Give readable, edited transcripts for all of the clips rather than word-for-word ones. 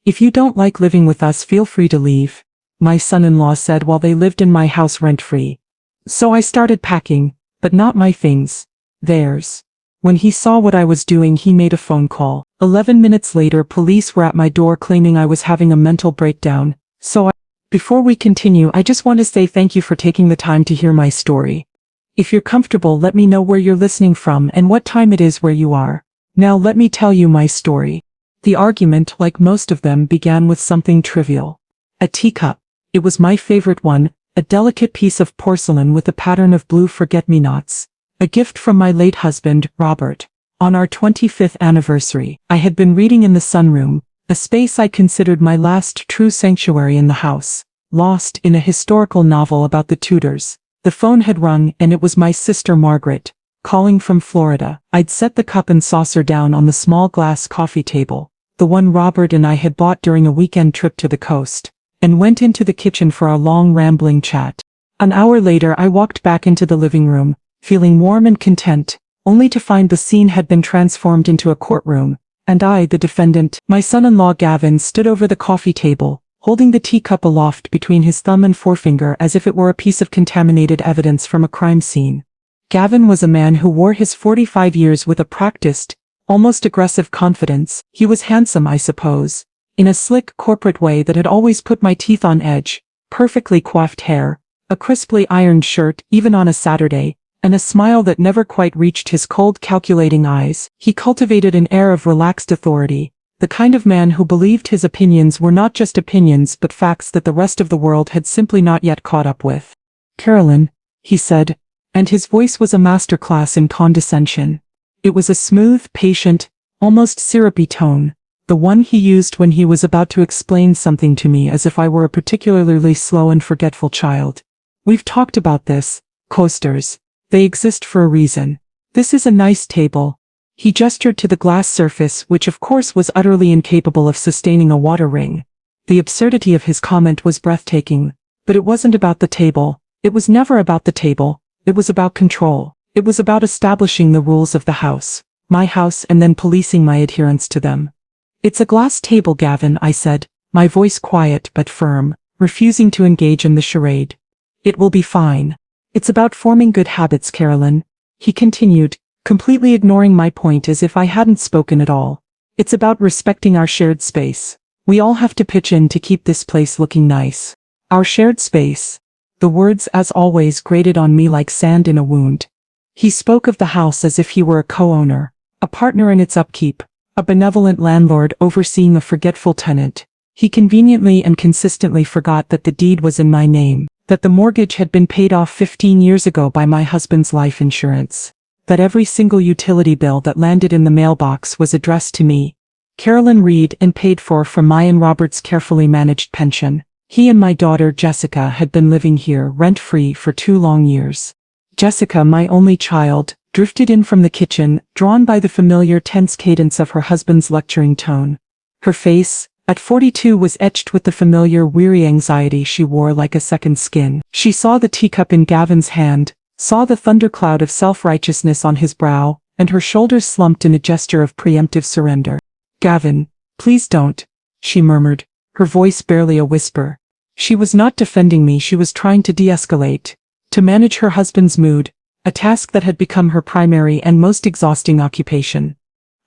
"If you don't like living with us, feel free to leave," my son-in-law said while they lived in my house rent-free. So I started packing, but not my things. Theirs. When he saw what I was doing, he made a phone call. 11 minutes later, police were at my door claiming I was having a mental breakdown. Before we continue, I just want to say thank you for taking the time to hear my story. If you're comfortable, let me know where you're listening from and what time it is where you are. Now let me tell you my story. The argument, like most of them, began with something trivial. A teacup. It was my favorite one, a delicate piece of porcelain with a pattern of blue forget-me-nots. A gift from my late husband, Robert. On our 25th anniversary, I had been reading in the sunroom, a space I considered my last true sanctuary in the house, lost in a historical novel about the Tudors. The phone had rung, and it was my sister Margaret, calling from Florida. I'd set the cup and saucer down on the small glass coffee table, the one Robert and I had bought during a weekend trip to the coast, and went into the kitchen for our long rambling chat. An hour later, I walked back into the living room, feeling warm and content, only to find the scene had been transformed into a courtroom, and I, the defendant, my son-in-law Gavin, stood over the coffee table, holding the teacup aloft between his thumb and forefinger as if it were a piece of contaminated evidence from a crime scene. Gavin was a man who wore his 45 years with a practiced, almost aggressive confidence. He was handsome, I suppose, in a slick, corporate way that had always put my teeth on edge, perfectly coiffed hair, a crisply ironed shirt, even on a Saturday, and a smile that never quite reached his cold, calculating eyes. He cultivated an air of relaxed authority, the kind of man who believed his opinions were not just opinions but facts that the rest of the world had simply not yet caught up with. "Carolyn," he said, and his voice was a masterclass in condescension. It was a smooth, patient, almost syrupy tone, the one he used when he was about to explain something to me as if I were a particularly slow and forgetful child. "We've talked about this. Coasters. They exist for a reason. This is a nice table." He gestured to the glass surface, which of course was utterly incapable of sustaining a water ring. The absurdity of his comment was breathtaking, but it wasn't about the table. It was never about the table. It was about control. It was about establishing the rules of the house, my house, and then policing my adherence to them. "It's a glass table, Gavin," I said, my voice quiet but firm, refusing to engage in the charade. "It will be fine. It's about forming good habits, Carolyn," he continued, completely ignoring my point as if I hadn't spoken at all. "It's about respecting our shared space. We all have to pitch in to keep this place looking nice. Our shared space." The words, as always, grated on me like sand in a wound. He spoke of the house as if he were a co-owner, a partner in its upkeep, a benevolent landlord overseeing a forgetful tenant. He conveniently and consistently forgot that the deed was in my name, that the mortgage had been paid off 15 years ago by my husband's life insurance, that every single utility bill that landed in the mailbox was addressed to me, Carolyn Reed, and paid for from my and Robert's carefully managed pension. He and my daughter Jessica had been living here rent-free for 2 long years. Jessica, my only child, drifted in from the kitchen, drawn by the familiar tense cadence of her husband's lecturing tone. Her face, at 42, was etched with the familiar weary anxiety she wore like a second skin. She saw the teacup in Gavin's hand, saw the thundercloud of self-righteousness on his brow, and her shoulders slumped in a gesture of preemptive surrender. "Gavin, please don't," she murmured, her voice barely a whisper. She was not defending me, she was trying to de-escalate, to manage her husband's mood, a task that had become her primary and most exhausting occupation.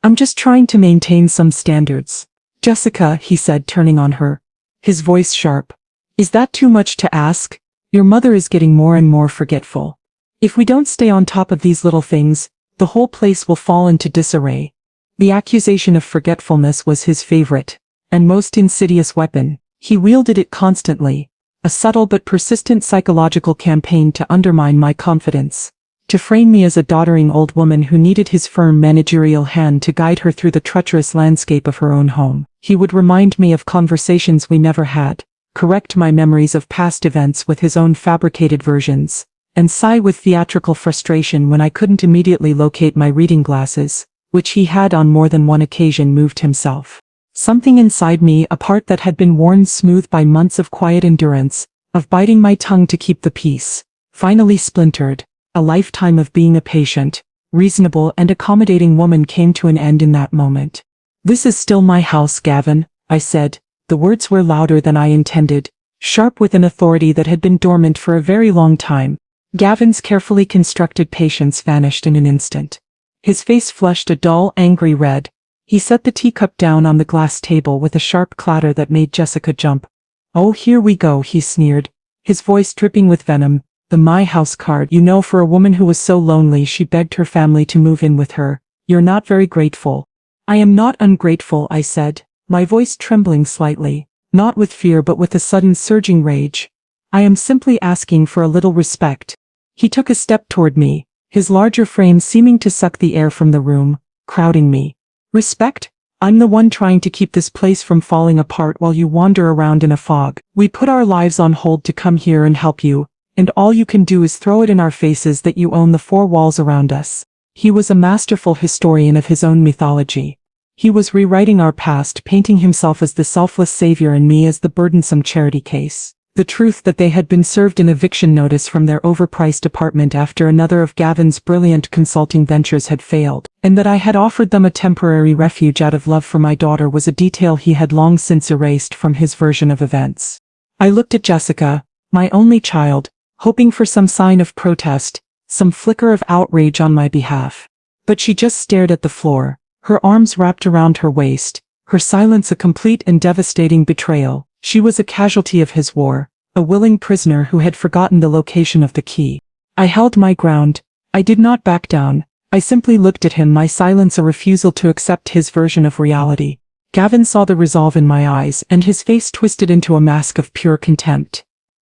"I'm just trying to maintain some standards." "Jessica," he said, turning on her, his voice sharp. "Is that too much to ask? Your mother is getting more and more forgetful. If we don't stay on top of these little things, the whole place will fall into disarray." The accusation of forgetfulness was his favorite, and most insidious weapon. He wielded it constantly, a subtle but persistent psychological campaign to undermine my confidence, to frame me as a doddering old woman who needed his firm managerial hand to guide her through the treacherous landscape of her own home. He would remind me of conversations we never had, correct my memories of past events with his own fabricated versions, and sigh with theatrical frustration when I couldn't immediately locate my reading glasses, which he had on more than one occasion moved himself. Something inside me, a part that had been worn smooth by months of quiet endurance, of biting my tongue to keep the peace, finally splintered. A lifetime of being a patient, reasonable and accommodating woman came to an end in that moment. "This is still my house, Gavin," I said, The words were louder than I intended, sharp with an authority that had been dormant for a very long time. Gavin's carefully constructed patience vanished in an instant. His face flushed a dull, angry red. He set the teacup down on the glass table with a sharp clatter that made Jessica jump. "Oh, here we go," he sneered, his voice dripping with venom. "The My House card, you know, for a woman who was so lonely she begged her family to move in with her. You're not very grateful." "I am not ungrateful," I said, my voice trembling slightly, not with fear but with a sudden surging rage. "I am simply asking for a little respect." He took a step toward me, his larger frame seeming to suck the air from the room, crowding me. "Respect? I'm the one trying to keep this place from falling apart while you wander around in a fog. We put our lives on hold to come here and help you, and all you can do is throw it in our faces that you own the four walls around us." He was a masterful historian of his own mythology. He was rewriting our past, painting himself as the selfless savior and me as the burdensome charity case. The truth that they had been served an eviction notice from their overpriced apartment after another of Gavin's brilliant consulting ventures had failed, and that I had offered them a temporary refuge out of love for my daughter was a detail he had long since erased from his version of events. I looked at Jessica, my only child, hoping for some sign of protest, some flicker of outrage on my behalf. But she just stared at the floor, her arms wrapped around her waist, her silence a complete and devastating betrayal. She was a casualty of his war, a willing prisoner who had forgotten the location of the key. I held my ground. I did not back down. I simply looked at him, my silence a refusal to accept his version of reality. Gavin saw the resolve in my eyes, and his face twisted into a mask of pure contempt.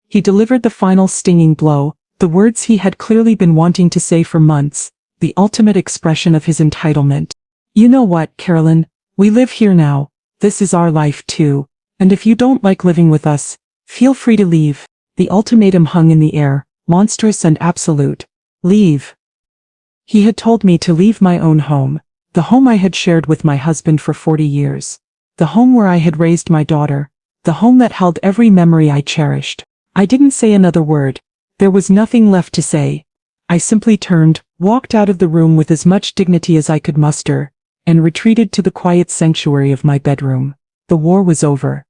He delivered the final stinging blow, the words he had clearly been wanting to say for months, the ultimate expression of his entitlement. "You know what, Carolyn? We live here now. This is our life too. And if you don't like living with us, feel free to leave." The ultimatum hung in the air, monstrous and absolute. Leave. He had told me to leave my own home, the home I had shared with my husband for 40 years, the home where I had raised my daughter, the home that held every memory I cherished. I didn't say another word. There was nothing left to say. I simply turned, walked out of the room with as much dignity as I could muster, and retreated to the quiet sanctuary of my bedroom. The war was over.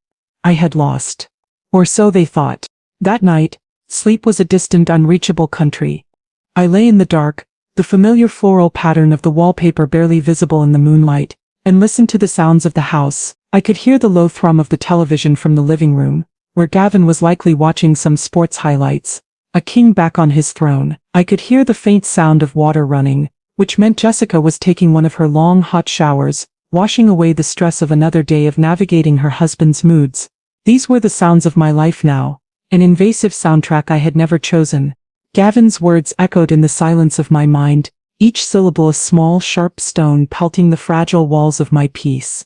I had lost. Or so they thought. That night, sleep was a distant, unreachable country. I lay in the dark, the familiar floral pattern of the wallpaper barely visible in the moonlight, and listened to the sounds of the house. I could hear the low thrum of the television from the living room, where Gavin was likely watching some sports highlights, a king back on his throne. I could hear the faint sound of water running, which meant Jessica was taking one of her long hot showers, washing away the stress of another day of navigating her husband's moods. These were the sounds of my life now, an invasive soundtrack I had never chosen. Gavin's words echoed in the silence of my mind, each syllable a small, sharp stone pelting the fragile walls of my peace.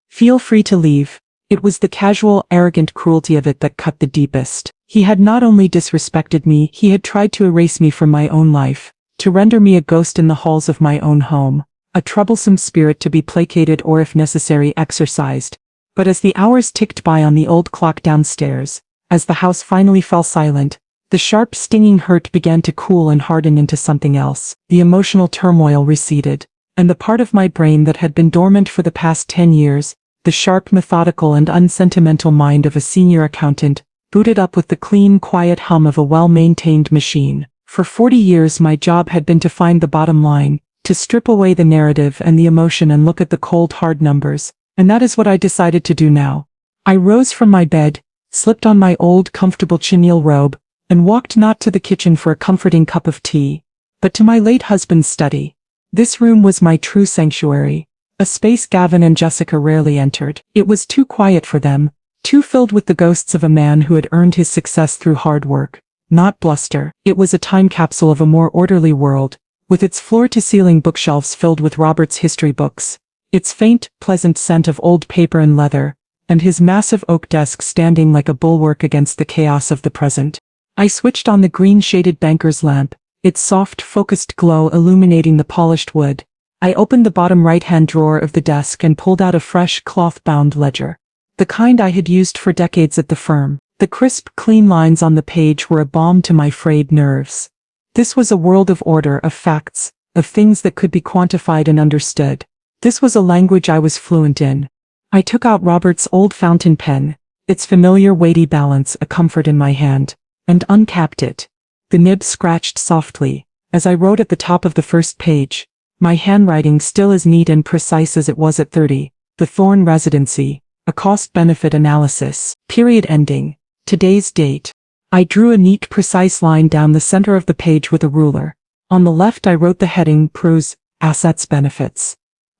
"Feel free to leave." It was the casual, arrogant cruelty of it that cut the deepest. He had not only disrespected me, he had tried to erase me from my own life, to render me a ghost in the halls of my own home, a troublesome spirit to be placated or, if necessary, exorcised. But as the hours ticked by on the old clock downstairs, as the house finally fell silent, the sharp, stinging hurt began to cool and harden into something else. The emotional turmoil receded, and the part of my brain that had been dormant for the past 10 years, the sharp, methodical and unsentimental mind of a senior accountant, booted up with the clean, quiet hum of a well-maintained machine. For 40 years my job had been to find the bottom line, to strip away the narrative and the emotion and look at the cold, hard numbers. And that is what I decided to do now. I rose from my bed, slipped on my old comfortable chenille robe, and walked not to the kitchen for a comforting cup of tea, but to my late husband's study. This room was my true sanctuary, a space Gavin and Jessica rarely entered. It was too quiet for them, too filled with the ghosts of a man who had earned his success through hard work, not bluster. It was a time capsule of a more orderly world, with its floor-to-ceiling bookshelves filled with Robert's history books, its faint, pleasant scent of old paper and leather, and his massive oak desk standing like a bulwark against the chaos of the present. I switched on the green-shaded banker's lamp, its soft, focused glow illuminating the polished wood. I opened the bottom right-hand drawer of the desk and pulled out a fresh, cloth-bound ledger. The kind I had used for decades at the firm. The crisp, clean lines on the page were a balm to my frayed nerves. This was a world of order, of facts, of things that could be quantified and understood. This was a language I was fluent in. I took out Robert's old fountain pen, its familiar weighty balance a comfort in my hand, and uncapped it. The nib scratched softly, as I wrote at the top of the first page, my handwriting still as neat and precise as it was at 30, the Thorne residency, a cost-benefit analysis, period ending, today's date. I drew a neat precise line down the center of the page with a ruler. On the left I wrote the heading pros, assets benefits.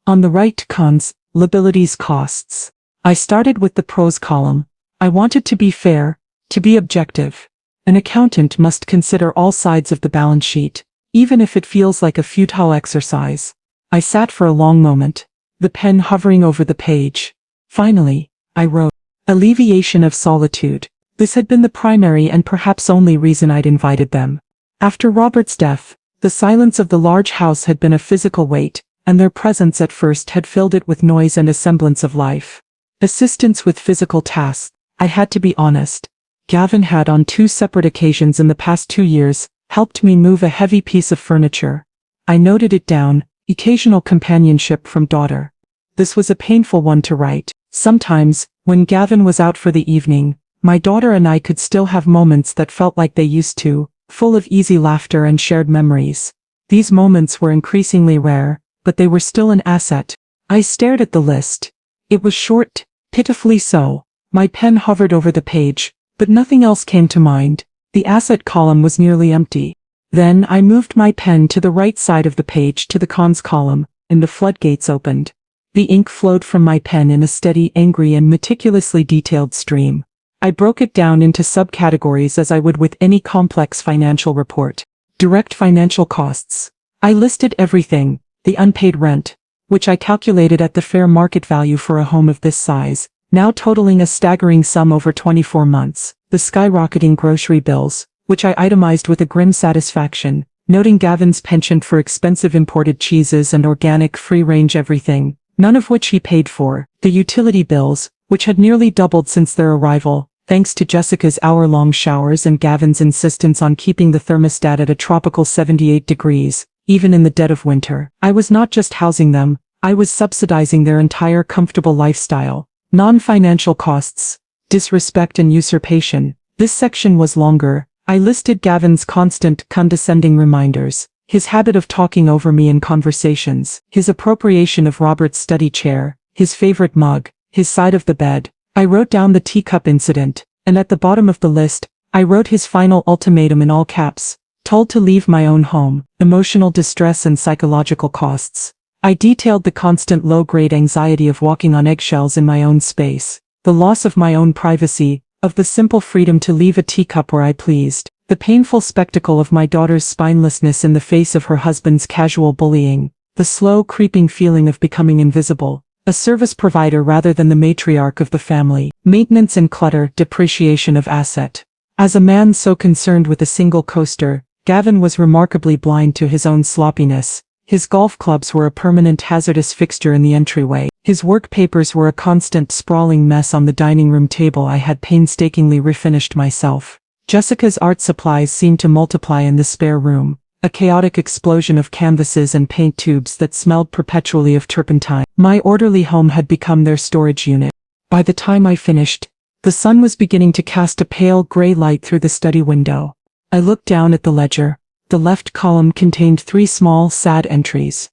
On the right cons, liabilities costs. I started with the pros column. I wanted to be fair, to be objective. An accountant must consider all sides of the balance sheet, even if it feels like a futile exercise. I sat for a long moment, the pen hovering over the page. Finally, I wrote, alleviation of solitude. This had been the primary and perhaps only reason I'd invited them. After Robert's death, the silence of the large house had been a physical weight, and their presence at first had filled it with noise and a semblance of life. Assistance with physical tasks. I had to be honest. Gavin had on 2 separate occasions in the past 2 years, helped me move a heavy piece of furniture. I noted it down, occasional companionship from daughter. This was a painful one to write. Sometimes, when Gavin was out for the evening, my daughter and I could still have moments that felt like they used to, full of easy laughter and shared memories. These moments were increasingly rare, but they were still an asset. I stared at the list. It was short, pitifully so. My pen hovered over the page, but nothing else came to mind. The asset column was nearly empty. Then I moved my pen to the right side of the page to the cons column, and the floodgates opened. The ink flowed from my pen in a steady, angry and meticulously detailed stream. I broke it down into subcategories as I would with any complex financial report. Direct financial costs. I listed everything, the unpaid rent, which I calculated at the fair market value for a home of this size, now totaling a staggering sum over 24 months, the skyrocketing grocery bills, which I itemized with a grim satisfaction, noting Gavin's penchant for expensive imported cheeses and organic free-range everything, none of which he paid for, the utility bills, which had nearly doubled since their arrival, thanks to Jessica's hour-long showers and Gavin's insistence on keeping the thermostat at a tropical 78 degrees, even in the dead of winter. I was not just housing them, I was subsidizing their entire comfortable lifestyle. Non-financial costs, disrespect and usurpation. This section was longer. I listed Gavin's constant, condescending reminders, his habit of talking over me in conversations, his appropriation of Robert's study chair, his favorite mug, his side of the bed. I wrote down the teacup incident, and at the bottom of the list, I wrote his final ultimatum in all caps, told to leave my own home, emotional distress and psychological costs. I detailed the constant low-grade anxiety of walking on eggshells in my own space, the loss of my own privacy, of the simple freedom to leave a teacup where I pleased, the painful spectacle of my daughter's spinelessness in the face of her husband's casual bullying, the slow creeping feeling of becoming invisible, a service provider rather than the matriarch of the family, maintenance and clutter, depreciation of asset. As a man so concerned with a single coaster, Gavin was remarkably blind to his own sloppiness. His golf clubs were a permanent hazardous fixture in the entryway. His work papers were a constant sprawling mess on the dining room table I had painstakingly refinished myself. Jessica's art supplies seemed to multiply in the spare room, a chaotic explosion of canvases and paint tubes that smelled perpetually of turpentine. My orderly home had become their storage unit. By the time I finished, the sun was beginning to cast a pale gray light through the study window. I looked down at the ledger. The left column contained 3 small, sad entries.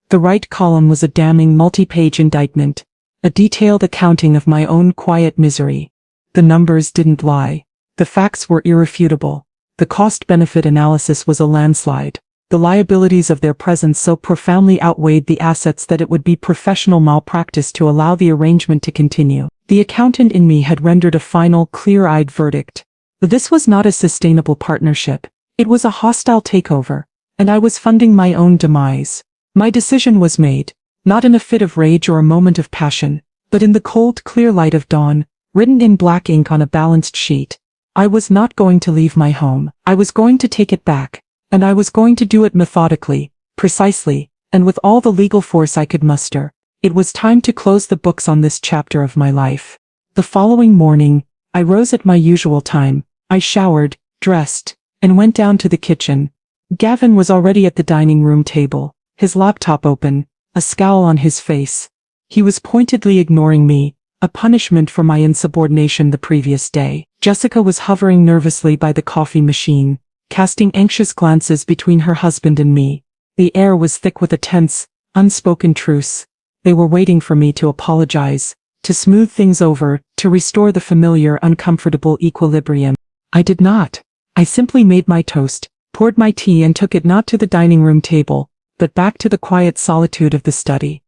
The right column was a damning multi-page indictment, a detailed accounting of my own quiet misery. The numbers didn't lie. The facts were irrefutable. The cost-benefit analysis was a landslide. The liabilities of their presence so profoundly outweighed the assets that it would be professional malpractice to allow the arrangement to continue. The accountant in me had rendered a final, clear-eyed verdict. This was not a sustainable partnership. It was a hostile takeover, and I was funding my own demise. My decision was made, not in a fit of rage or a moment of passion, but in the cold, clear light of dawn, written in black ink on a balanced sheet. I was not going to leave my home. I was going to take it back, and I was going to do it methodically, precisely, and with all the legal force I could muster. It was time to close the books on this chapter of my life. The following morning, I rose at my usual time. I showered, dressed, and went down to the kitchen. Gavin was already at the dining room table, his laptop open, a scowl on his face. He was pointedly ignoring me, a punishment for my insubordination the previous day. Jessica was hovering nervously by the coffee machine, casting anxious glances between her husband and me. The air was thick with a tense, unspoken truce. They were waiting for me to apologize, to smooth things over, to restore the familiar, uncomfortable equilibrium. I did not. I simply made my toast, poured my tea and took it not to the dining room table, but back to the quiet solitude of the study.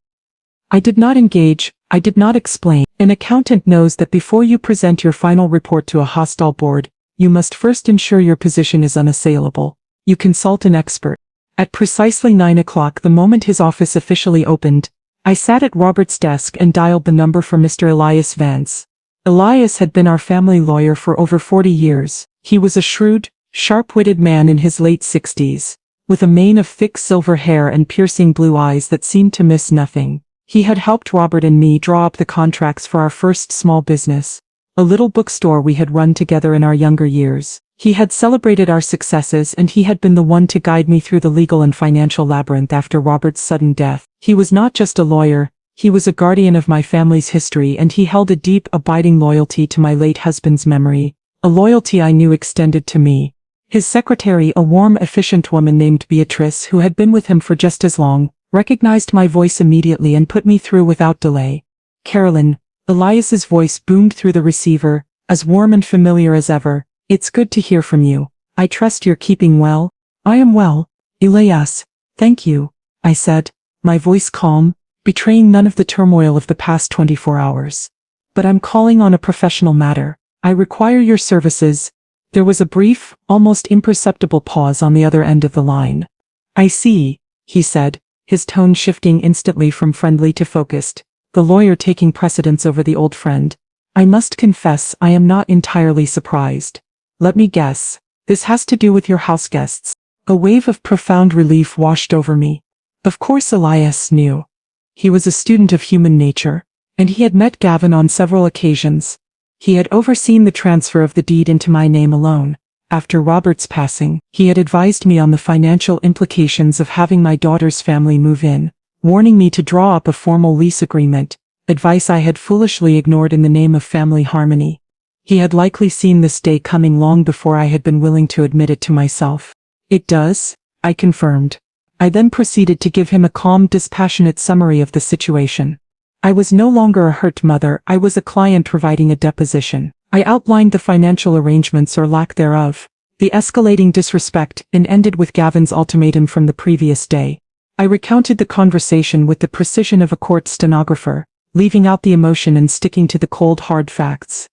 I did not engage, I did not explain. An accountant knows that before you present your final report to a hostile board, you must first ensure your position is unassailable. You consult an expert. At precisely 9 o'clock, the moment his office officially opened, I sat at Robert's desk and dialed the number for Mr. Elias Vance. Elias had been our family lawyer for over 40 years. He was a shrewd, sharp-witted man in his late 60s, with a mane of thick silver hair and piercing blue eyes that seemed to miss nothing. He had helped Robert and me draw up the contracts for our first small business, a little bookstore we had run together in our younger years. He had celebrated our successes and he had been the one to guide me through the legal and financial labyrinth after Robert's sudden death. He was not just a lawyer, he was a guardian of my family's history and he held a deep, abiding loyalty to my late husband's memory, a loyalty I knew extended to me. His secretary, a warm, efficient woman named Beatrice who had been with him for just as long, recognized my voice immediately and put me through without delay. "Carolyn," Elias's voice boomed through the receiver, as warm and familiar as ever. "It's good to hear from you. I trust you're keeping well." "I am well, Elias. Thank you," I said, my voice calm, betraying none of the turmoil of the past 24 hours. "But I'm calling on a professional matter. I require your services." There was a brief, almost imperceptible pause on the other end of the line. "I see," he said, his tone shifting instantly from friendly to focused, the lawyer taking precedence over the old friend. "I must confess I am not entirely surprised. Let me guess, this has to do with your house guests." A wave of profound relief washed over me. Of course Elias knew. He was a student of human nature, and he had met Gavin on several occasions. He had overseen the transfer of the deed into my name alone. After Robert's passing, he had advised me on the financial implications of having my daughter's family move in, warning me to draw up a formal lease agreement, advice I had foolishly ignored in the name of family harmony. He had likely seen this day coming long before I had been willing to admit it to myself. "It does," I confirmed. I then proceeded to give him a calm, dispassionate summary of the situation. I was no longer a hurt mother, I was a client providing a deposition. I outlined the financial arrangements or lack thereof, the escalating disrespect, and ended with Gavin's ultimatum from the previous day. I recounted the conversation with the precision of a court stenographer, leaving out the emotion and sticking to the cold hard facts.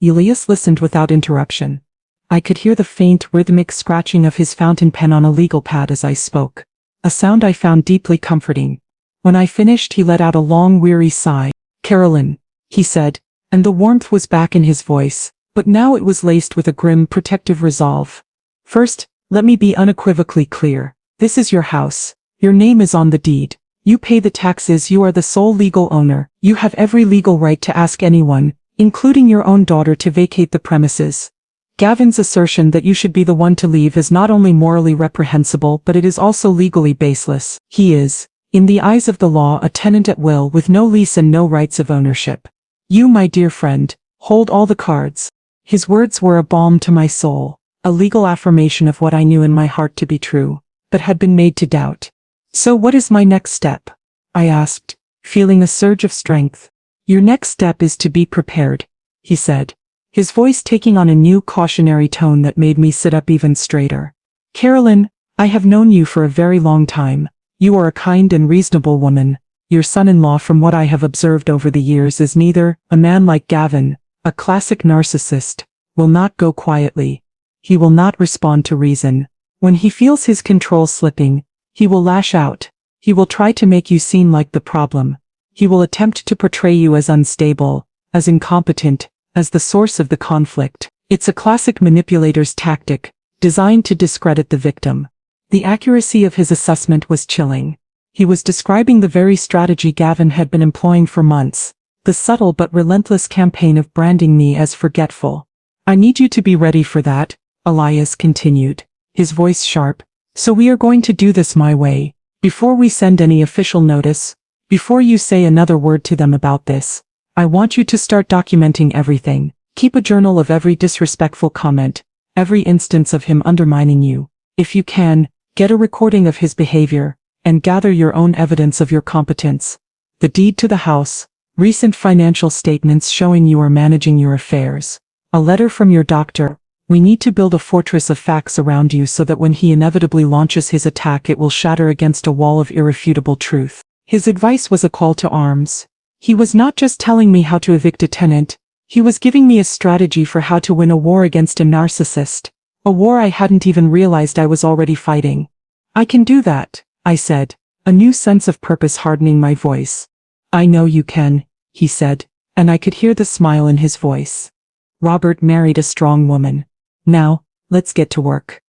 Elias listened without interruption. I could hear the faint, rhythmic scratching of his fountain pen on a legal pad as I spoke, a sound I found deeply comforting. When I finished, he let out a long, weary sigh. "Carolyn," he said, and the warmth was back in his voice, but now it was laced with a grim, protective resolve. "First, let me be unequivocally clear. This is your house. Your name is on the deed. You pay the taxes, you are the sole legal owner. You have every legal right to ask anyone, including your own daughter, to vacate the premises. Gavin's assertion that you should be the one to leave is not only morally reprehensible, but it is also legally baseless. He is, in the eyes of the law, a tenant at will with no lease and no rights of ownership. You, my dear friend, hold all the cards." His words were a balm to my soul, a legal affirmation of what I knew in my heart to be true, but had been made to doubt. "So what is my next step?" I asked, feeling a surge of strength. "Your next step is to be prepared," he said, his voice taking on a new cautionary tone that made me sit up even straighter. "Carolyn, I have known you for a very long time. You are a kind and reasonable woman. Your son-in-law, from what I have observed over the years, is neither. A man like Gavin, a classic narcissist, will not go quietly. He will not respond to reason. When he feels his control slipping, he will lash out. He will try to make you seem like the problem. He will attempt to portray you as unstable, as incompetent, as the source of the conflict. It's a classic manipulator's tactic, designed to discredit the victim." The accuracy of his assessment was chilling. He was describing the very strategy Gavin had been employing for months, the subtle but relentless campaign of branding me as forgetful. "I need you to be ready for that," Elias continued, his voice sharp. "So we are going to do this my way. Before we send any official notice, Before you say another word to them about this, I want you to start documenting everything. Keep a journal of every disrespectful comment, every instance of him undermining you. If you can, get a recording of his behavior, and gather your own evidence of your competence. The deed to the house, recent financial statements showing you are managing your affairs, a letter from your doctor. We need to build a fortress of facts around you so that when he inevitably launches his attack it will shatter against a wall of irrefutable truth. His advice was a call to arms. He was not just telling me how to evict a tenant, he was giving me a strategy for how to win a war against a narcissist, a war I hadn't even realized I was already fighting. I can do that, I said, a new sense of purpose hardening my voice. I know you can, he said, and I could hear the smile in his voice. Robert married a strong woman. Now, let's get to work.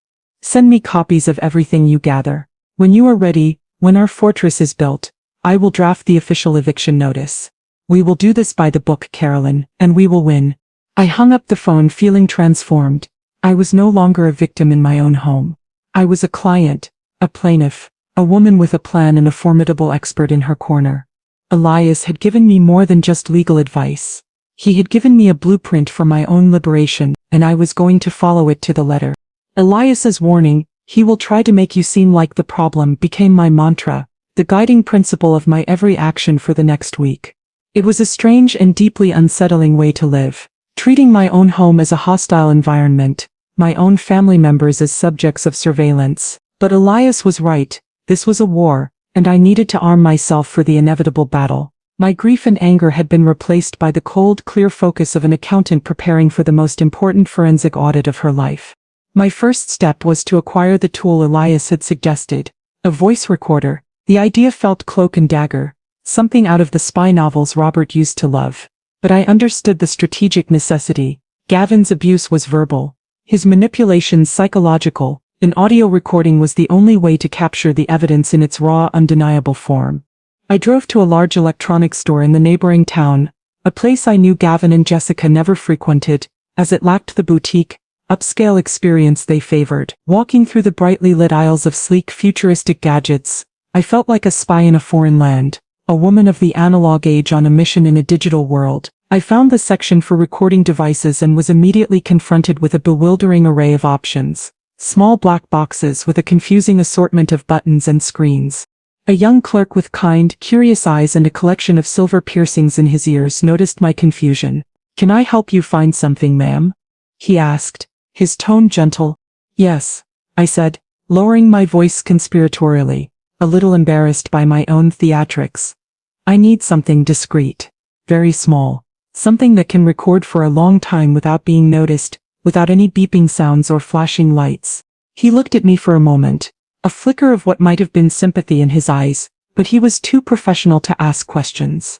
Send me copies of everything you gather. When you are ready, when our fortress is built, I will draft the official eviction notice. We will do this by the book, Carolyn, and we will win. I hung up the phone feeling transformed. I was no longer a victim in my own home. I was a client, a plaintiff, a woman with a plan and a formidable expert in her corner. Elias had given me more than just legal advice. He had given me a blueprint for my own liberation, and I was going to follow it to the letter. Elias's warning, "He will try to make you seem like the problem," became my mantra, the guiding principle of my every action for the next week. It was a strange and deeply unsettling way to live, treating my own home as a hostile environment, my own family members as subjects of surveillance. But Elias was right, this was a war, and I needed to arm myself for the inevitable battle. My grief and anger had been replaced by the cold, clear focus of an accountant preparing for the most important forensic audit of her life. My first step was to acquire the tool Elias had suggested, a voice recorder. The idea felt cloak and dagger, something out of the spy novels Robert used to love. But I understood the strategic necessity. Gavin's abuse was verbal, his manipulations psychological. An audio recording was the only way to capture the evidence in its raw, undeniable form. I drove to a large electronics store in the neighboring town, a place I knew Gavin and Jessica never frequented, as it lacked the boutique, upscale experience they favored. Walking through the brightly lit aisles of sleek, futuristic gadgets, I felt like a spy in a foreign land, a woman of the analog age on a mission in a digital world. I found the section for recording devices and was immediately confronted with a bewildering array of options. Small black boxes with a confusing assortment of buttons and screens. A young clerk with kind, curious eyes and a collection of silver piercings in his ears noticed my confusion. "Can I help you find something, ma'am?" he asked, his tone gentle. "Yes," I said, lowering my voice conspiratorially, a little embarrassed by my own theatrics. "I need something discreet, very small, something that can record for a long time without being noticed, without any beeping sounds or flashing lights." He looked at me for a moment, a flicker of what might have been sympathy in his eyes, but he was too professional to ask questions.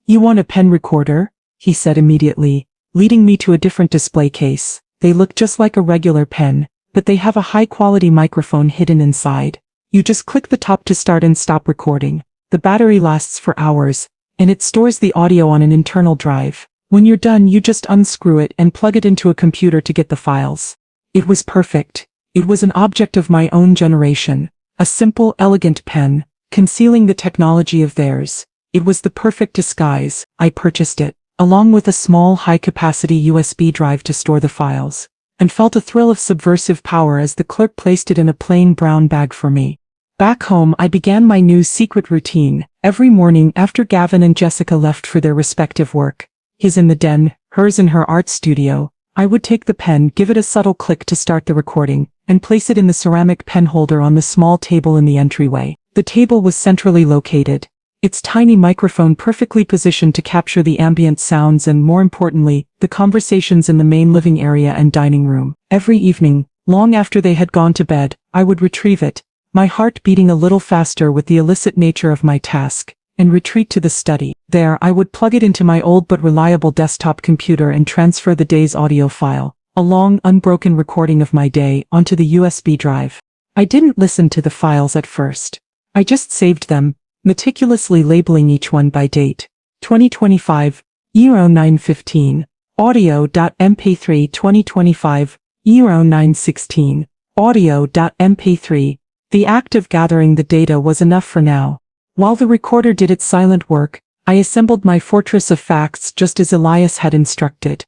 "You want a pen recorder?" he said immediately, leading me to a different display case. "They look just like a regular pen, but they have a high-quality microphone hidden inside. You just click the top to start and stop recording. The battery lasts for hours, and it stores the audio on an internal drive. When you're done, you just unscrew it and plug it into a computer to get the files." It was perfect. It was an object of my own generation, a simple, elegant pen, concealing the technology of theirs. It was the perfect disguise. I purchased it, along with a small, high-capacity USB drive to store the files, and felt a thrill of subversive power as the clerk placed it in a plain brown bag for me. Back home, I began my new secret routine. Every morning after Gavin and Jessica left for their respective work, his in the den, hers in her art studio, I would take the pen, give it a subtle click to start the recording, and place it in the ceramic pen holder on the small table in the entryway. The table was centrally located, its tiny microphone perfectly positioned to capture the ambient sounds and, more importantly, the conversations in the main living area and dining room. Every evening, long after they had gone to bed, I would retrieve it, my heart beating a little faster with the illicit nature of my task, and retreat to the study. There, I would plug it into my old but reliable desktop computer and transfer the day's audio file, a long, unbroken recording of my day, onto the USB drive. I didn't listen to the files at first. I just saved them, meticulously labeling each one by date. 2025, 0915, audio.mp3 2025, 0916, audio.mp3. The act of gathering the data was enough for now. While the recorder did its silent work, I assembled my fortress of facts just as Elias had instructed.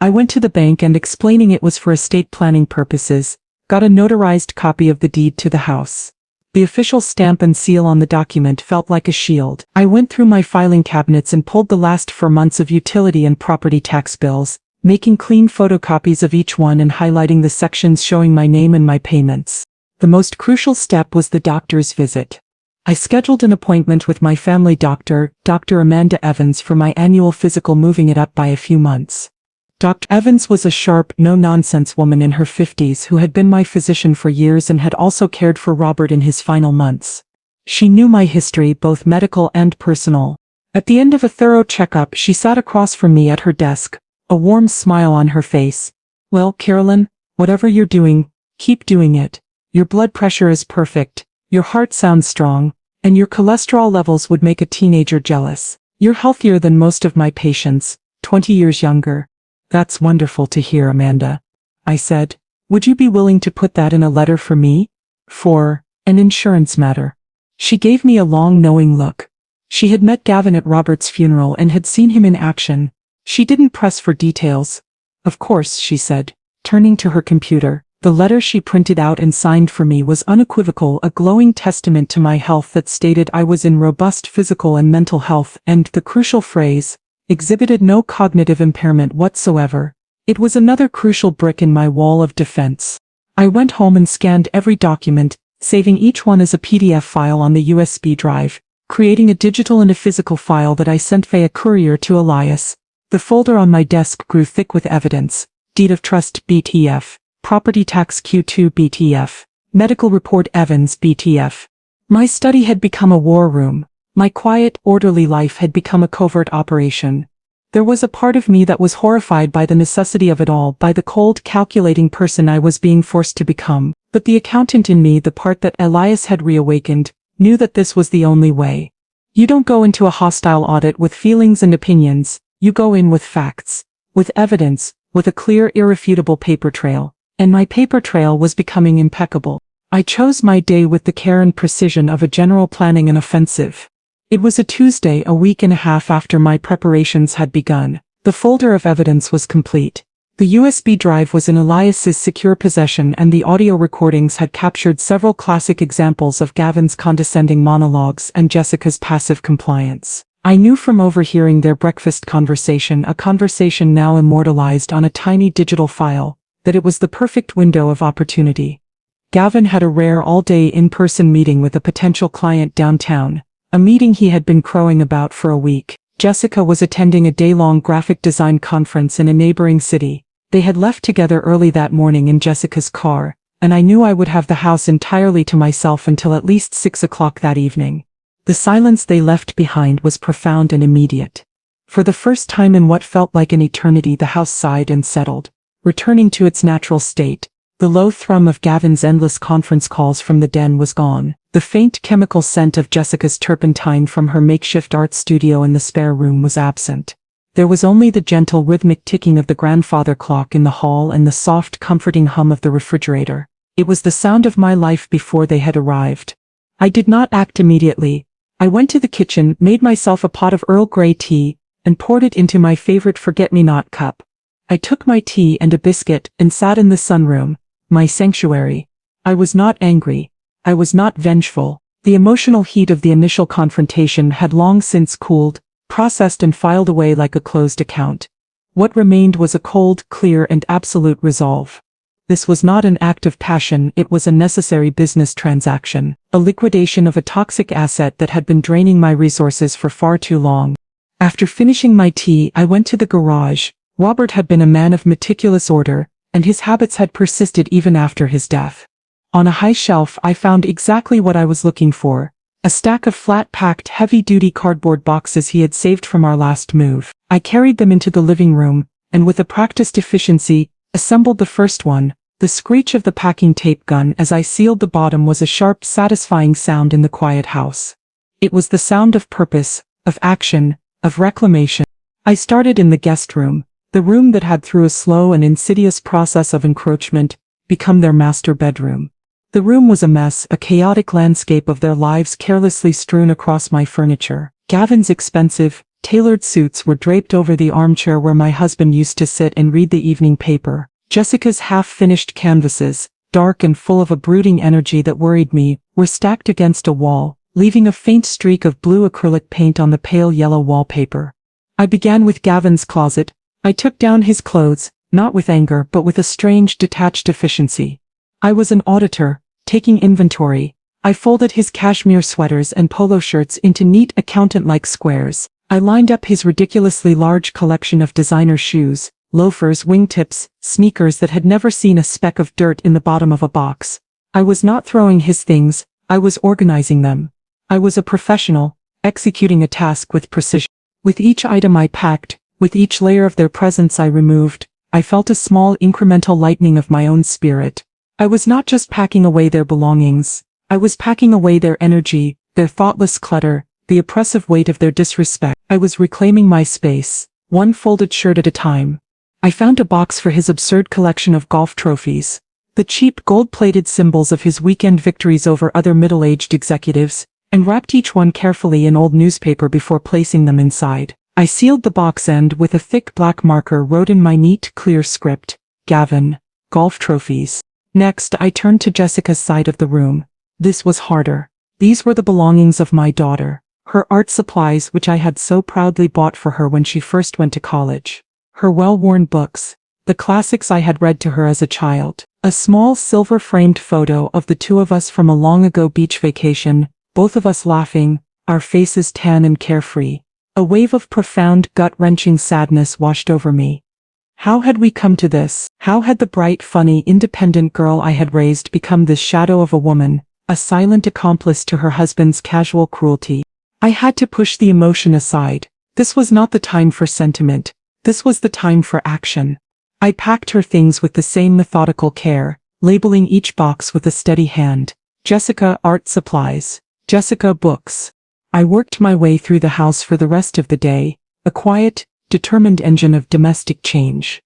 I went to the bank and, explaining it was for estate planning purposes, got a notarized copy of the deed to the house. The official stamp and seal on the document felt like a shield. I went through my filing cabinets and pulled the last 4 months of utility and property tax bills, making clean photocopies of each one and highlighting the sections showing my name and my payments. The most crucial step was the doctor's visit. I scheduled an appointment with my family doctor, Dr. Amanda Evans, for my annual physical, moving it up by a few months. Dr. Evans was a sharp, no-nonsense woman in her 50s who had been my physician for years and had also cared for Robert in his final months. She knew my history, both medical and personal. At the end of a thorough checkup, she sat across from me at her desk, a warm smile on her face. "Well, Carolyn, whatever you're doing, keep doing it. Your blood pressure is perfect, your heart sounds strong, and your cholesterol levels would make a teenager jealous. You're healthier than most of my patients, 20 years younger." "That's wonderful to hear, Amanda," I said. "Would you be willing to put that in a letter for me? For an insurance matter?" She gave me a long, knowing look. She had met Gavin at Robert's funeral and had seen him in action. She didn't press for details. "Of course," she said, turning to her computer. The letter she printed out and signed for me was unequivocal, a glowing testament to my health that stated I was in robust physical and mental health, and the crucial phrase, exhibited no cognitive impairment whatsoever. It was another crucial brick in my wall of defense. I went home and scanned every document, saving each one as a PDF file on the USB drive, creating a digital and a physical file that I sent via courier to Elias. The folder on my desk grew thick with evidence: deed of trust BTF, property tax Q2 BTF, medical report Evans BTF. My study had become a war room. My quiet, orderly life had become a covert operation. There was a part of me that was horrified by the necessity of it all, by the cold, calculating person I was being forced to become. But the accountant in me, the part that Elias had reawakened, knew that this was the only way. You don't go into a hostile audit with feelings and opinions, you go in with facts, with evidence, with a clear, irrefutable paper trail. And my paper trail was becoming impeccable. I chose my day with the care and precision of a general planning an offensive. It was a Tuesday, a week and a half after my preparations had begun. The folder of evidence was complete. The USB drive was in Elias's secure possession, and the audio recordings had captured several classic examples of Gavin's condescending monologues and Jessica's passive compliance. I knew from overhearing their breakfast conversation, a conversation now immortalized on a tiny digital file, that it was the perfect window of opportunity. Gavin had a rare all-day in-person meeting with a potential client downtown, a meeting he had been crowing about for a week. Jessica was attending a day-long graphic design conference in a neighboring city. They had left together early that morning in Jessica's car, and I knew I would have the house entirely to myself until at least 6 o'clock that evening. The silence they left behind was profound and immediate. For the first time in what felt like an eternity, the house sighed and settled, returning to its natural state. The low thrum of Gavin's endless conference calls from the den was gone. The faint chemical scent of Jessica's turpentine from her makeshift art studio in the spare room was absent. There was only the gentle rhythmic ticking of the grandfather clock in the hall and the soft, comforting hum of the refrigerator. It was the sound of my life before they had arrived. I did not act immediately. I went to the kitchen, made myself a pot of Earl Grey tea, and poured it into my favorite forget-me-not cup. I took my tea and a biscuit and sat in the sunroom, my sanctuary. I was not angry. I was not vengeful. The emotional heat of the initial confrontation had long since cooled, processed and filed away like a closed account. What remained was a cold, clear and absolute resolve. This was not an act of passion, it was a necessary business transaction, a liquidation of a toxic asset that had been draining my resources for far too long. After finishing my tea, I went to the garage. Robert had been a man of meticulous order, and his habits had persisted even after his death. On a high shelf I found exactly what I was looking for, a stack of flat-packed heavy-duty cardboard boxes he had saved from our last move. I carried them into the living room, and with a practiced efficiency, assembled the first one. The screech of the packing tape gun as I sealed the bottom was a sharp, satisfying sound in the quiet house. It was the sound of purpose, of action, of reclamation. I started in the guest room, the room that had, through a slow and insidious process of encroachment, become their master bedroom. The room was a mess, a chaotic landscape of their lives carelessly strewn across my furniture. Gavin's expensive, tailored suits were draped over the armchair where my husband used to sit and read the evening paper. Jessica's half-finished canvases, dark and full of a brooding energy that worried me, were stacked against a wall, leaving a faint streak of blue acrylic paint on the pale yellow wallpaper. I began with Gavin's closet. I took down his clothes, not with anger but with a strange detached efficiency. I was an auditor, taking inventory. I folded his cashmere sweaters and polo shirts into neat accountant-like squares. I lined up his ridiculously large collection of designer shoes, loafers, wingtips, sneakers that had never seen a speck of dirt in the bottom of a box. I was not throwing his things, I was organizing them. I was a professional, executing a task with precision. With each item I packed, with each layer of their presence I removed, I felt a small incremental lightening of my own spirit. I was not just packing away their belongings, I was packing away their energy, their thoughtless clutter, the oppressive weight of their disrespect. I was reclaiming my space, one folded shirt at a time. I found a box for his absurd collection of golf trophies, the cheap gold-plated symbols of his weekend victories over other middle-aged executives, and wrapped each one carefully in old newspaper before placing them inside. I sealed the box and, with a thick black marker, wrote in my neat, clear script, Gavin, golf trophies. Next, I turned to Jessica's side of the room. This was harder. These were the belongings of my daughter. Her art supplies which I had so proudly bought for her when she first went to college. Her well-worn books, the classics I had read to her as a child. A small silver-framed photo of the two of us from a long-ago beach vacation, both of us laughing, our faces tan and carefree. A wave of profound, gut-wrenching sadness washed over me. How had we come to this? How had the bright, funny, independent girl I had raised become this shadow of a woman, a silent accomplice to her husband's casual cruelty? I had to push the emotion aside. This was not the time for sentiment. This was the time for action. I packed her things with the same methodical care, labeling each box with a steady hand. Jessica, art supplies. Jessica, books. I worked my way through the house for the rest of the day, a quiet, determined engine of domestic change.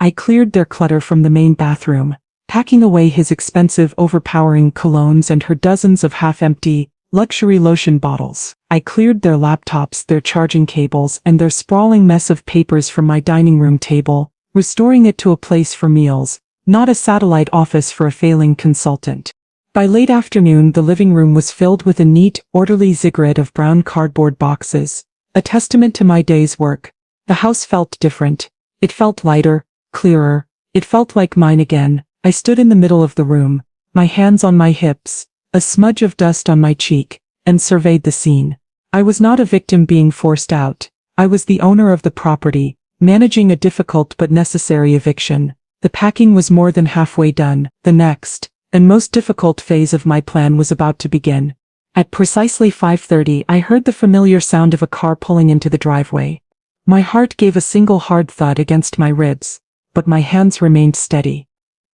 I cleared their clutter from the main bathroom, packing away his expensive, overpowering colognes and her dozens of half-empty, luxury lotion bottles. I cleared their laptops, their charging cables, and their sprawling mess of papers from my dining room table, restoring it to a place for meals, not a satellite office for a failing consultant. By late afternoon, the living room was filled with a neat, orderly ziggurat of brown cardboard boxes, a testament to my day's work. The house felt different. It felt lighter, clearer. It felt like mine again. I stood in the middle of the room, my hands on my hips, a smudge of dust on my cheek, and surveyed the scene. I was not a victim being forced out. I was the owner of the property, managing a difficult but necessary eviction. The packing was more than halfway done. The next, and most difficult phase of my plan was about to begin. At precisely 5:30, I heard the familiar sound of a car pulling into the driveway. My heart gave a single hard thud against my ribs, but my hands remained steady.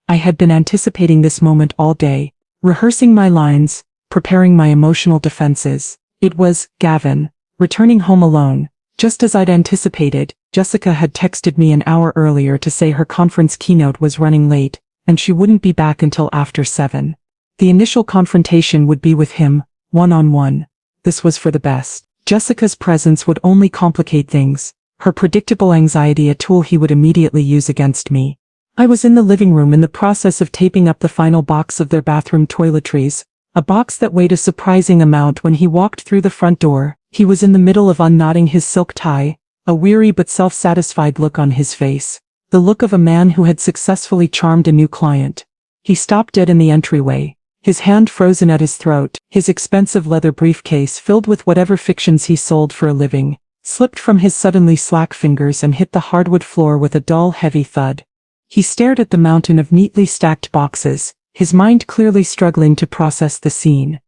I had been anticipating this moment all day, rehearsing my lines, preparing my emotional defenses. It was Gavin, returning home alone. Just as I'd anticipated, Jessica had texted me an hour earlier to say her conference keynote was running late, and she wouldn't be back until after 7. The initial confrontation would be with him, one-on-one. This was for the best. Jessica's presence would only complicate things, her predictable anxiety a tool he would immediately use against me. I was in the living room in the process of taping up the final box of their bathroom toiletries, a box that weighed a surprising amount when he walked through the front door. He was in the middle of unknotting his silk tie, a weary but self-satisfied look on his face, the look of a man who had successfully charmed a new client. He stopped dead in the entryway, his hand frozen at his throat. His expensive leather briefcase filled with whatever fictions he sold for a living, slipped from his suddenly slack fingers and hit the hardwood floor with a dull, heavy thud. He stared at the mountain of neatly stacked boxes, his mind clearly struggling to process the scene.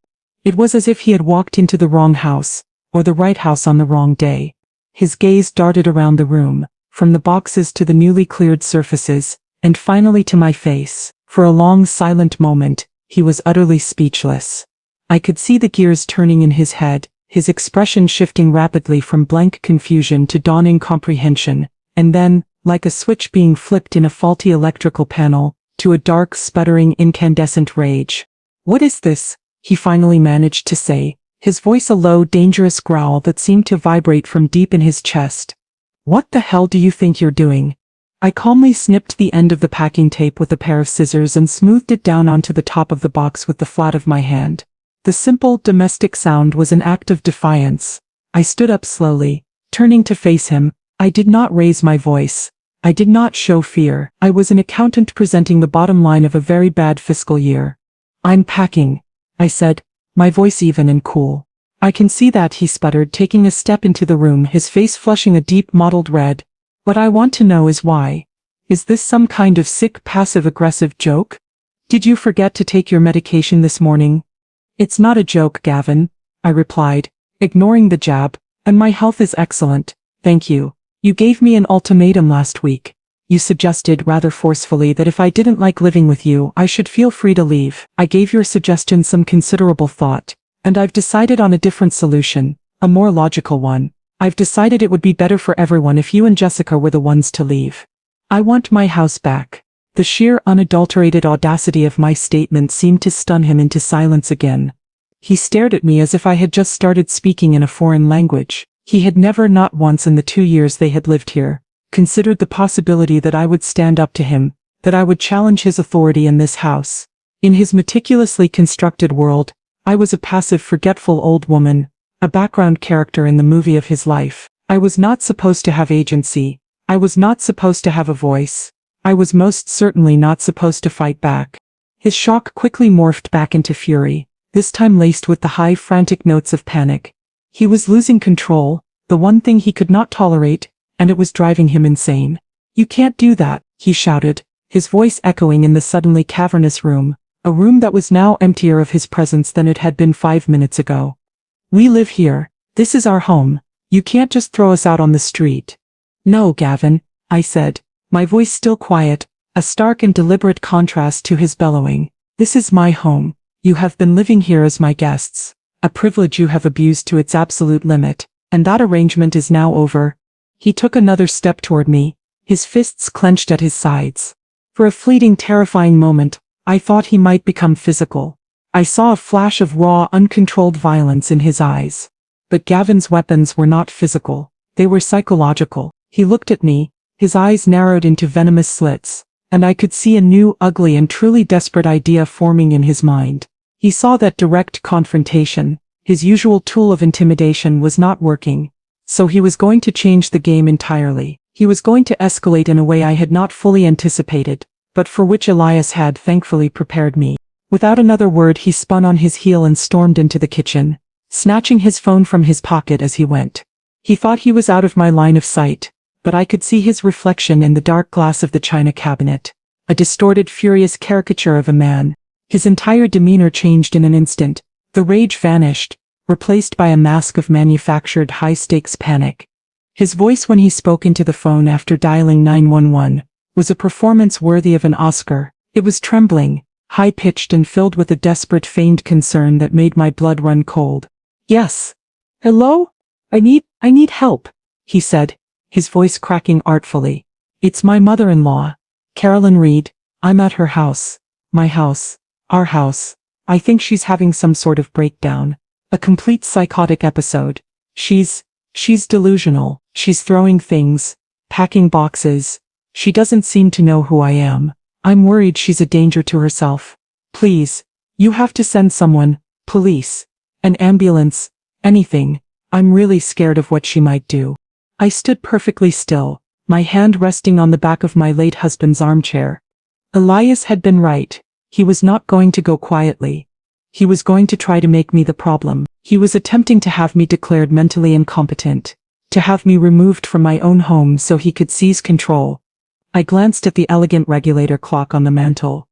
It was as if he had walked into the wrong house, or the right house on the wrong day. His gaze darted around the room, from the boxes to the newly cleared surfaces, and finally to my face. For a long, silent moment, he was utterly speechless. I could see the gears turning in his head, his expression shifting rapidly from blank confusion to dawning comprehension, and then, like a switch being flipped in a faulty electrical panel, to a dark, sputtering, incandescent rage. "What is this?" he finally managed to say, his voice a low, dangerous growl that seemed to vibrate from deep in his chest. "What the hell do you think you're doing?" I calmly snipped the end of the packing tape with a pair of scissors and smoothed it down onto the top of the box with the flat of my hand. The simple, domestic sound was an act of defiance. I stood up slowly, turning to face him. I did not raise my voice. I did not show fear. I was an accountant presenting the bottom line of a very bad fiscal year. "I'm packing," I said, my voice even and cool. "I can see that," he sputtered, taking a step into the room, his face flushing a deep mottled red. "What I want to know is why. Is this some kind of sick passive-aggressive joke? Did you forget to take your medication this morning?" "It's not a joke, Gavin," I replied, ignoring the jab, "and my health is excellent, thank you. You gave me an ultimatum last week. You suggested rather forcefully that if I didn't like living with you, I should feel free to leave. I gave your suggestion some considerable thought, and I've decided on a different solution, a more logical one. I've decided it would be better for everyone if you and Jessica were the ones to leave. I want my house back." The sheer unadulterated audacity of my statement seemed to stun him into silence again. He stared at me as if I had just started speaking in a foreign language. He had never, not once in the 2 years they had lived here, considered the possibility that I would stand up to him, that I would challenge his authority in this house. In his meticulously constructed world, I was a passive, forgetful old woman, a background character in the movie of his life. I was not supposed to have agency. I was not supposed to have a voice. I was most certainly not supposed to fight back. His shock quickly morphed back into fury, this time laced with the high, frantic notes of panic. He was losing control, the one thing he could not tolerate, and it was driving him insane. "You can't do that," he shouted, his voice echoing in the suddenly cavernous room, a room that was now emptier of his presence than it had been 5 minutes ago. "We live here. This is our home. You can't just throw us out on the street." "No, Gavin," I said, my voice still quiet, a stark and deliberate contrast to his bellowing. "This is my home. You have been living here as my guests. A privilege you have abused to its absolute limit, and that arrangement is now over." He took another step toward me, his fists clenched at his sides. For a fleeting, terrifying moment, I thought he might become physical. I saw a flash of raw, uncontrolled violence in his eyes. But Gavin's weapons were not physical, they were psychological. He looked at me, his eyes narrowed into venomous slits, and I could see a new, ugly and truly desperate idea forming in his mind. He saw that direct confrontation, his usual tool of intimidation, was not working. So he was going to change the game entirely. He was going to escalate in a way I had not fully anticipated, but for which Elias had thankfully prepared me. Without another word, he spun on his heel and stormed into the kitchen, snatching his phone from his pocket as he went. He thought he was out of my line of sight, but I could see his reflection in the dark glass of the china cabinet, a distorted, furious caricature of a man. His entire demeanor changed in an instant. The rage vanished, replaced by a mask of manufactured high-stakes panic. His voice when he spoke into the phone after dialing 911 was a performance worthy of an Oscar. It was trembling, high-pitched and filled with a desperate feigned concern that made my blood run cold. "Yes. Hello? I need help," he said, his voice cracking artfully. "It's my mother-in-law, Carolyn Reed. I'm at her house. My house. Our house. I think she's having some sort of breakdown. A complete psychotic episode. She's delusional. She's throwing things, packing boxes. She doesn't seem to know who I am. I'm worried she's a danger to herself. Please, you have to send someone, police, an ambulance, anything. I'm really scared of what she might do." I stood perfectly still, my hand resting on the back of my late husband's armchair. Elias had been right. He was not going to go quietly. He was going to try to make me the problem. He was attempting to have me declared mentally incompetent, to have me removed from my own home so he could seize control. I glanced at the elegant regulator clock on the mantel.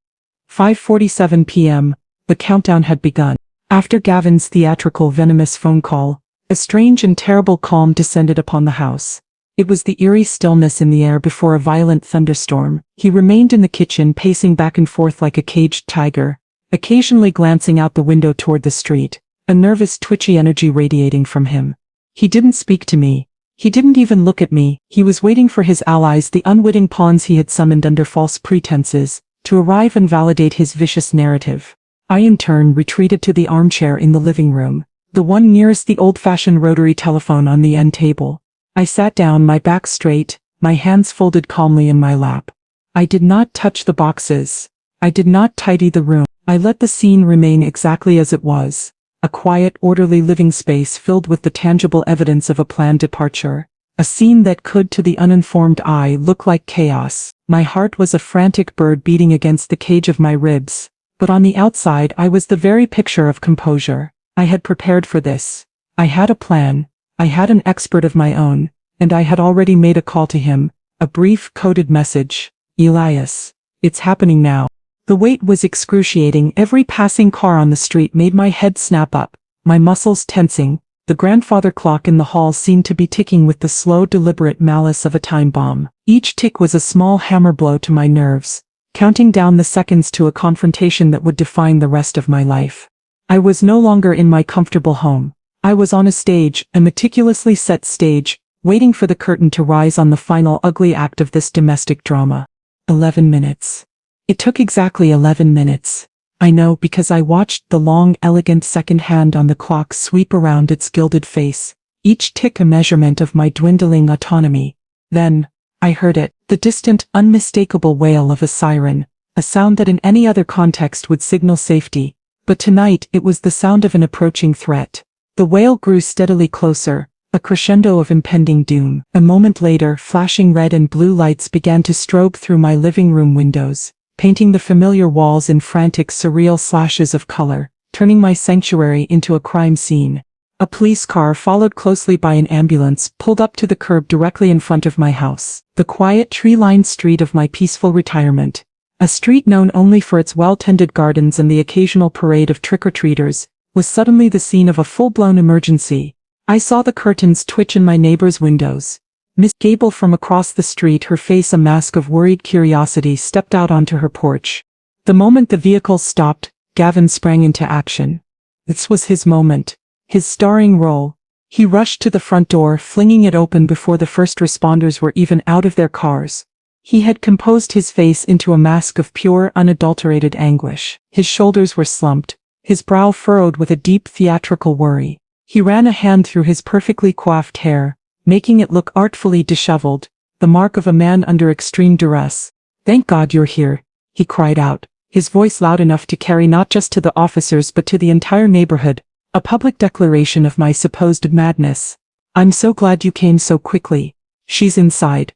5:47 p.m., the countdown had begun. After Gavin's theatrical, venomous phone call, a strange and terrible calm descended upon the house. It was the eerie stillness in the air before a violent thunderstorm. He remained in the kitchen, pacing back and forth like a caged tiger, occasionally glancing out the window toward the street, a nervous, twitchy energy radiating from him. He didn't speak to me. He didn't even look at me. He was waiting for his allies, the unwitting pawns he had summoned under false pretenses, to arrive and validate his vicious narrative. I in turn retreated to the armchair in the living room, the one nearest the old-fashioned rotary telephone on the end table. I sat down, my back straight, my hands folded calmly in my lap. I did not touch the boxes. I did not tidy the room. I let the scene remain exactly as it was, a quiet, orderly living space filled with the tangible evidence of a planned departure. A scene that could, to the uninformed eye, look like chaos. My heart was a frantic bird beating against the cage of my ribs, but on the outside I was the very picture of composure. I had prepared for this. I had a plan. I had an expert of my own, and I had already made a call to him, a brief, coded message. Elias, it's happening now. The wait was excruciating. Every passing car on the street made my head snap up, my muscles tensing. The grandfather clock in the hall seemed to be ticking with the slow, deliberate malice of a time bomb. Each tick was a small hammer blow to my nerves, counting down the seconds to a confrontation that would define the rest of my life. I was no longer in my comfortable home. I was on a stage, a meticulously set stage, waiting for the curtain to rise on the final ugly act of this domestic drama. 11 minutes. It took exactly 11 minutes. I know because I watched the long, elegant second hand on the clock sweep around its gilded face, each tick a measurement of my dwindling autonomy. Then, I heard it, the distant, unmistakable wail of a siren, a sound that in any other context would signal safety, but tonight it was the sound of an approaching threat. The wail grew steadily closer, a crescendo of impending doom. A moment later, flashing red and blue lights began to strobe through my living room windows, painting the familiar walls in frantic, surreal slashes of color, turning my sanctuary into a crime scene. A police car, followed closely by an ambulance, pulled up to the curb directly in front of my house. The quiet, tree-lined street of my peaceful retirement, a street known only for its well-tended gardens and the occasional parade of trick-or-treaters, was suddenly the scene of a full-blown emergency. I saw the curtains twitch in my neighbor's windows. Miss Gable from across the street, her face a mask of worried curiosity, stepped out onto her porch. The moment the vehicle stopped, Gavin sprang into action. This was his moment, his starring role. He rushed to the front door, flinging it open before the first responders were even out of their cars. He had composed his face into a mask of pure, unadulterated anguish. His shoulders were slumped, his brow furrowed with a deep theatrical worry. He ran a hand through his perfectly coiffed hair, making it look artfully disheveled, the mark of a man under extreme duress. "Thank God you're here," he cried out, his voice loud enough to carry not just to the officers but to the entire neighborhood, a public declaration of my supposed madness. "I'm so glad you came so quickly. She's inside.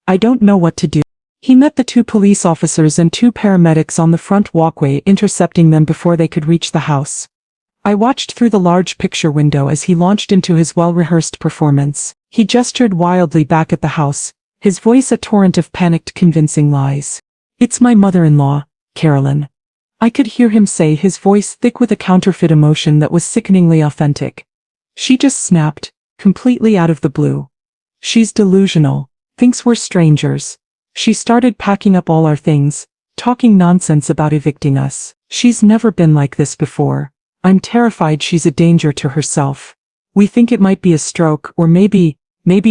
I don't know what to do." He met the 2 police officers and 2 paramedics on the front walkway, intercepting them before they could reach the house. I watched through the large picture window as he launched into his well-rehearsed performance. He gestured wildly back at the house, his voice a torrent of panicked, convincing lies. "It's my mother-in-law, Carolyn." I could hear him say, his voice thick with a counterfeit emotion that was sickeningly authentic. "She just snapped, completely out of the blue. She's delusional, thinks we're strangers. She started packing up all our things, talking nonsense about evicting us. She's never been like this before. I'm terrified she's a danger to herself. We think it might be a stroke or maybe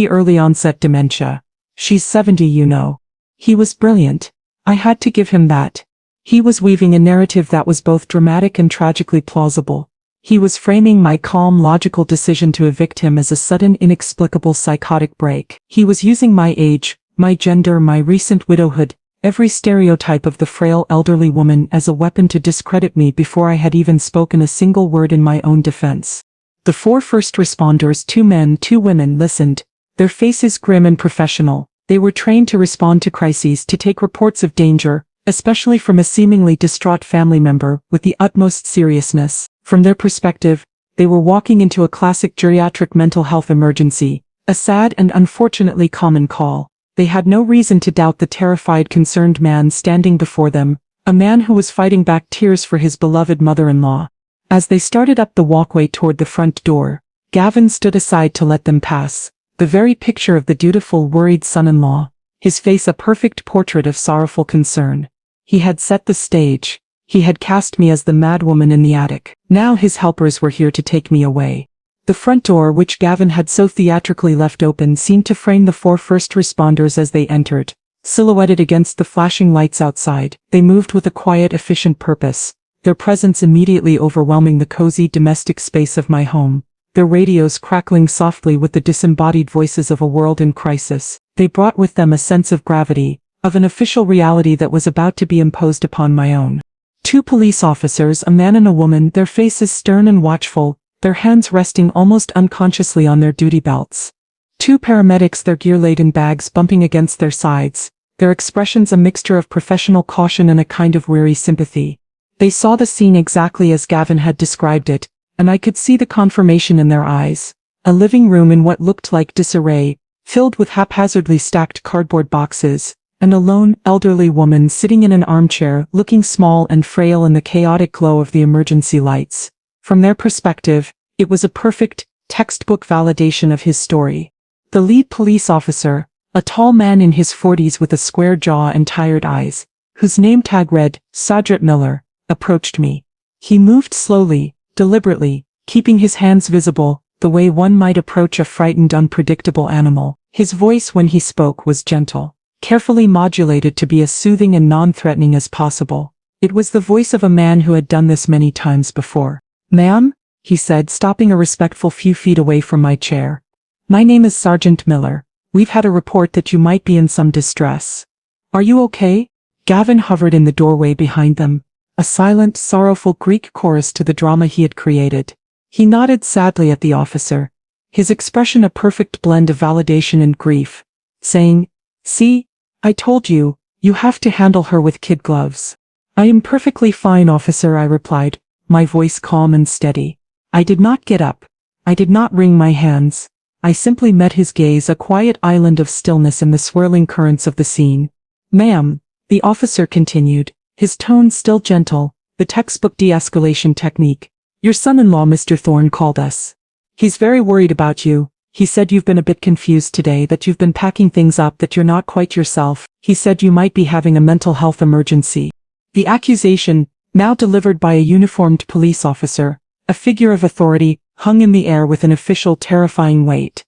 early onset dementia. She's 70, you know." He was brilliant. I had to give him that. He was weaving a narrative that was both dramatic and tragically plausible. He was framing my calm, logical decision to evict him as a sudden, inexplicable psychotic break. He was using my age, my gender, my recent widowhood, every stereotype of the frail elderly woman as a weapon to discredit me before I had even spoken a single word in my own defense. The 4 first responders, 2 men, 2 women, listened, their faces grim and professional. They were trained to respond to crises, to take reports of danger, especially from a seemingly distraught family member, with the utmost seriousness. From their perspective, they were walking into a classic geriatric mental health emergency, a sad and unfortunately common call. They had no reason to doubt the terrified, concerned man standing before them, a man who was fighting back tears for his beloved mother-in-law. As they started up the walkway toward the front door, Gavin stood aside to let them pass, the very picture of the dutiful, worried son-in-law, his face a perfect portrait of sorrowful concern. He had set the stage. He had cast me as the madwoman in the attic. Now his helpers were here to take me away. The front door, which Gavin had so theatrically left open, seemed to frame the 4 first responders as they entered. Silhouetted against the flashing lights outside, they moved with a quiet, efficient purpose, their presence immediately overwhelming the cozy domestic space of my home, their radios crackling softly with the disembodied voices of a world in crisis. They brought with them a sense of gravity, of an official reality that was about to be imposed upon my own. Two police officers, a man and a woman, their faces stern and watchful, their hands resting almost unconsciously on their duty belts. Two paramedics, their gear-laden bags bumping against their sides, their expressions a mixture of professional caution and a kind of weary sympathy. They saw the scene exactly as Gavin had described it, and I could see the confirmation in their eyes. A living room in what looked like disarray, filled with haphazardly stacked cardboard boxes, and a lone, elderly woman sitting in an armchair, looking small and frail in the chaotic glow of the emergency lights. From their perspective, it was a perfect, textbook validation of his story. The lead police officer, a tall man in his 40s with a square jaw and tired eyes, whose name tag read, Sergeant Miller, approached me. He moved slowly, deliberately, keeping his hands visible, the way one might approach a frightened, unpredictable animal. His voice when he spoke was gentle, carefully modulated to be as soothing and non-threatening as possible. It was the voice of a man who had done this many times before. "Ma'am," he said, stopping a respectful few feet away from my chair. "My name is Sergeant Miller. We've had a report that you might be in some distress. Are you okay?" Gavin hovered in the doorway behind them, a silent, sorrowful Greek chorus to the drama he had created. He nodded sadly at the officer, his expression a perfect blend of validation and grief, saying, "See, I told you, you have to handle her with kid gloves." "I am perfectly fine, officer," I replied, my voice calm and steady. I did not get up. I did not wring my hands. I simply met his gaze, a quiet island of stillness in the swirling currents of the scene. "Ma'am," the officer continued, his tone still gentle, the textbook de-escalation technique. "Your son-in-law, Mr. Thorne, called us. He's very worried about you. He said you've been a bit confused today, that you've been packing things up, that you're not quite yourself. He said you might be having a mental health emergency." The accusation, now delivered by a uniformed police officer, a figure of authority, hung in the air with an official, terrifying weight.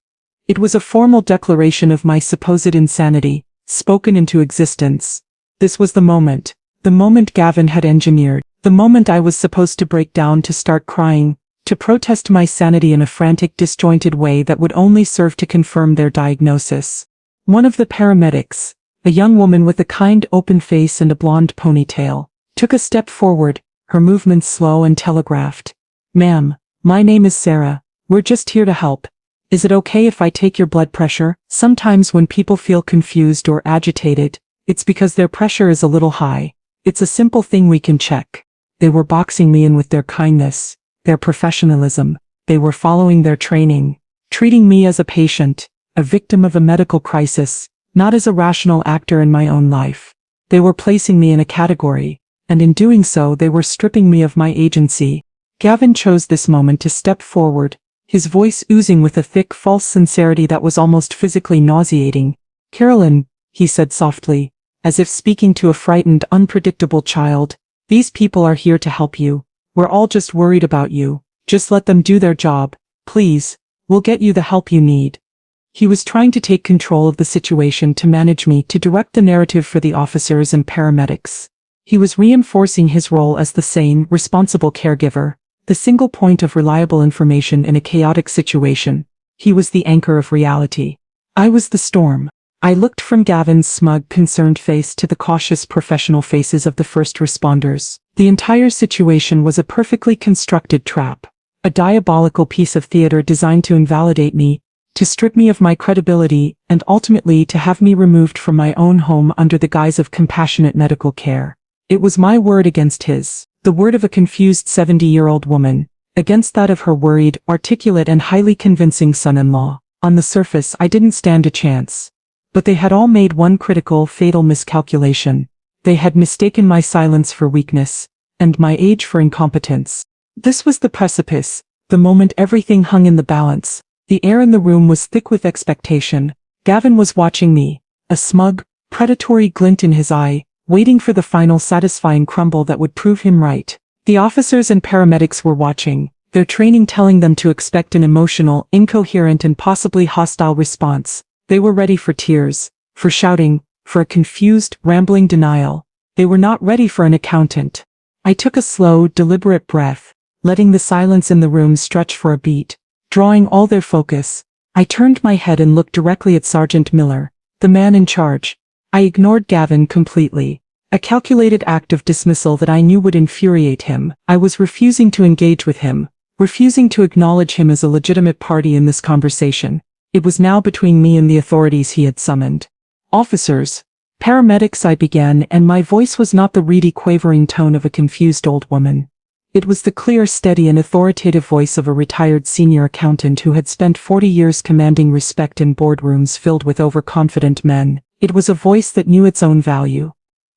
It was a formal declaration of my supposed insanity, spoken into existence. This was the moment Gavin had engineered, the moment I was supposed to break down, to start crying, to protest my sanity in a frantic, disjointed way that would only serve to confirm their diagnosis. One of the paramedics, a young woman with a kind, open face and a blonde ponytail, took a step forward, her movements slow and telegraphed. "Ma'am, my name is Sarah. We're just here to help. Is it okay if I take your blood pressure?" Sometimes when people feel confused or agitated, it's because their pressure is a little high. It's a simple thing we can check. They were boxing me in with their kindness, their professionalism. They were following their training, treating me as a patient, a victim of a medical crisis, not as a rational actor in my own life. They were placing me in a category, and in doing so they were stripping me of my agency. Gavin chose this moment to step forward, his voice oozing with a thick, false sincerity that was almost physically nauseating. "Carolyn," he said softly, as if speaking to a frightened, unpredictable child, "these people are here to help you. We're all just worried about you. Just let them do their job, please. We'll get you the help you need." He was trying to take control of the situation, to manage me, to direct the narrative for the officers and paramedics. He was reinforcing his role as the sane, responsible caregiver, the single point of reliable information in a chaotic situation. He was the anchor of reality. I was the storm. I looked from Gavin's smug, concerned face to the cautious, professional faces of the first responders. The entire situation was a perfectly constructed trap, a diabolical piece of theater designed to invalidate me, to strip me of my credibility, and ultimately to have me removed from my own home under the guise of compassionate medical care. It was my word against his, the word of a confused 70-year-old woman, against that of her worried, articulate and highly convincing son-in-law. On the surface I didn't stand a chance. But they had all made one critical, fatal miscalculation. They had mistaken my silence for weakness, and my age for incompetence. This was the precipice, the moment everything hung in the balance. The air in the room was thick with expectation. Gavin was watching me, a smug, predatory glint in his eye, waiting for the final satisfying crumble that would prove him right. The officers and paramedics were watching, their training telling them to expect an emotional, incoherent and possibly hostile response. They were ready for tears, for shouting, for a confused, rambling denial. They were not ready for an accountant. I took a slow, deliberate breath, letting the silence in the room stretch for a beat, drawing all their focus. I turned my head and looked directly at Sergeant Miller, the man in charge. I ignored Gavin completely, a calculated act of dismissal that I knew would infuriate him. I was refusing to engage with him, refusing to acknowledge him as a legitimate party in this conversation. It was now between me and the authorities he had summoned. Officers, paramedics, I began, and my voice was not the reedy, quavering tone of a confused old woman. It was the clear, steady, and authoritative voice of a retired senior accountant who had spent 40 years commanding respect in boardrooms filled with overconfident men. It was a voice that knew its own value.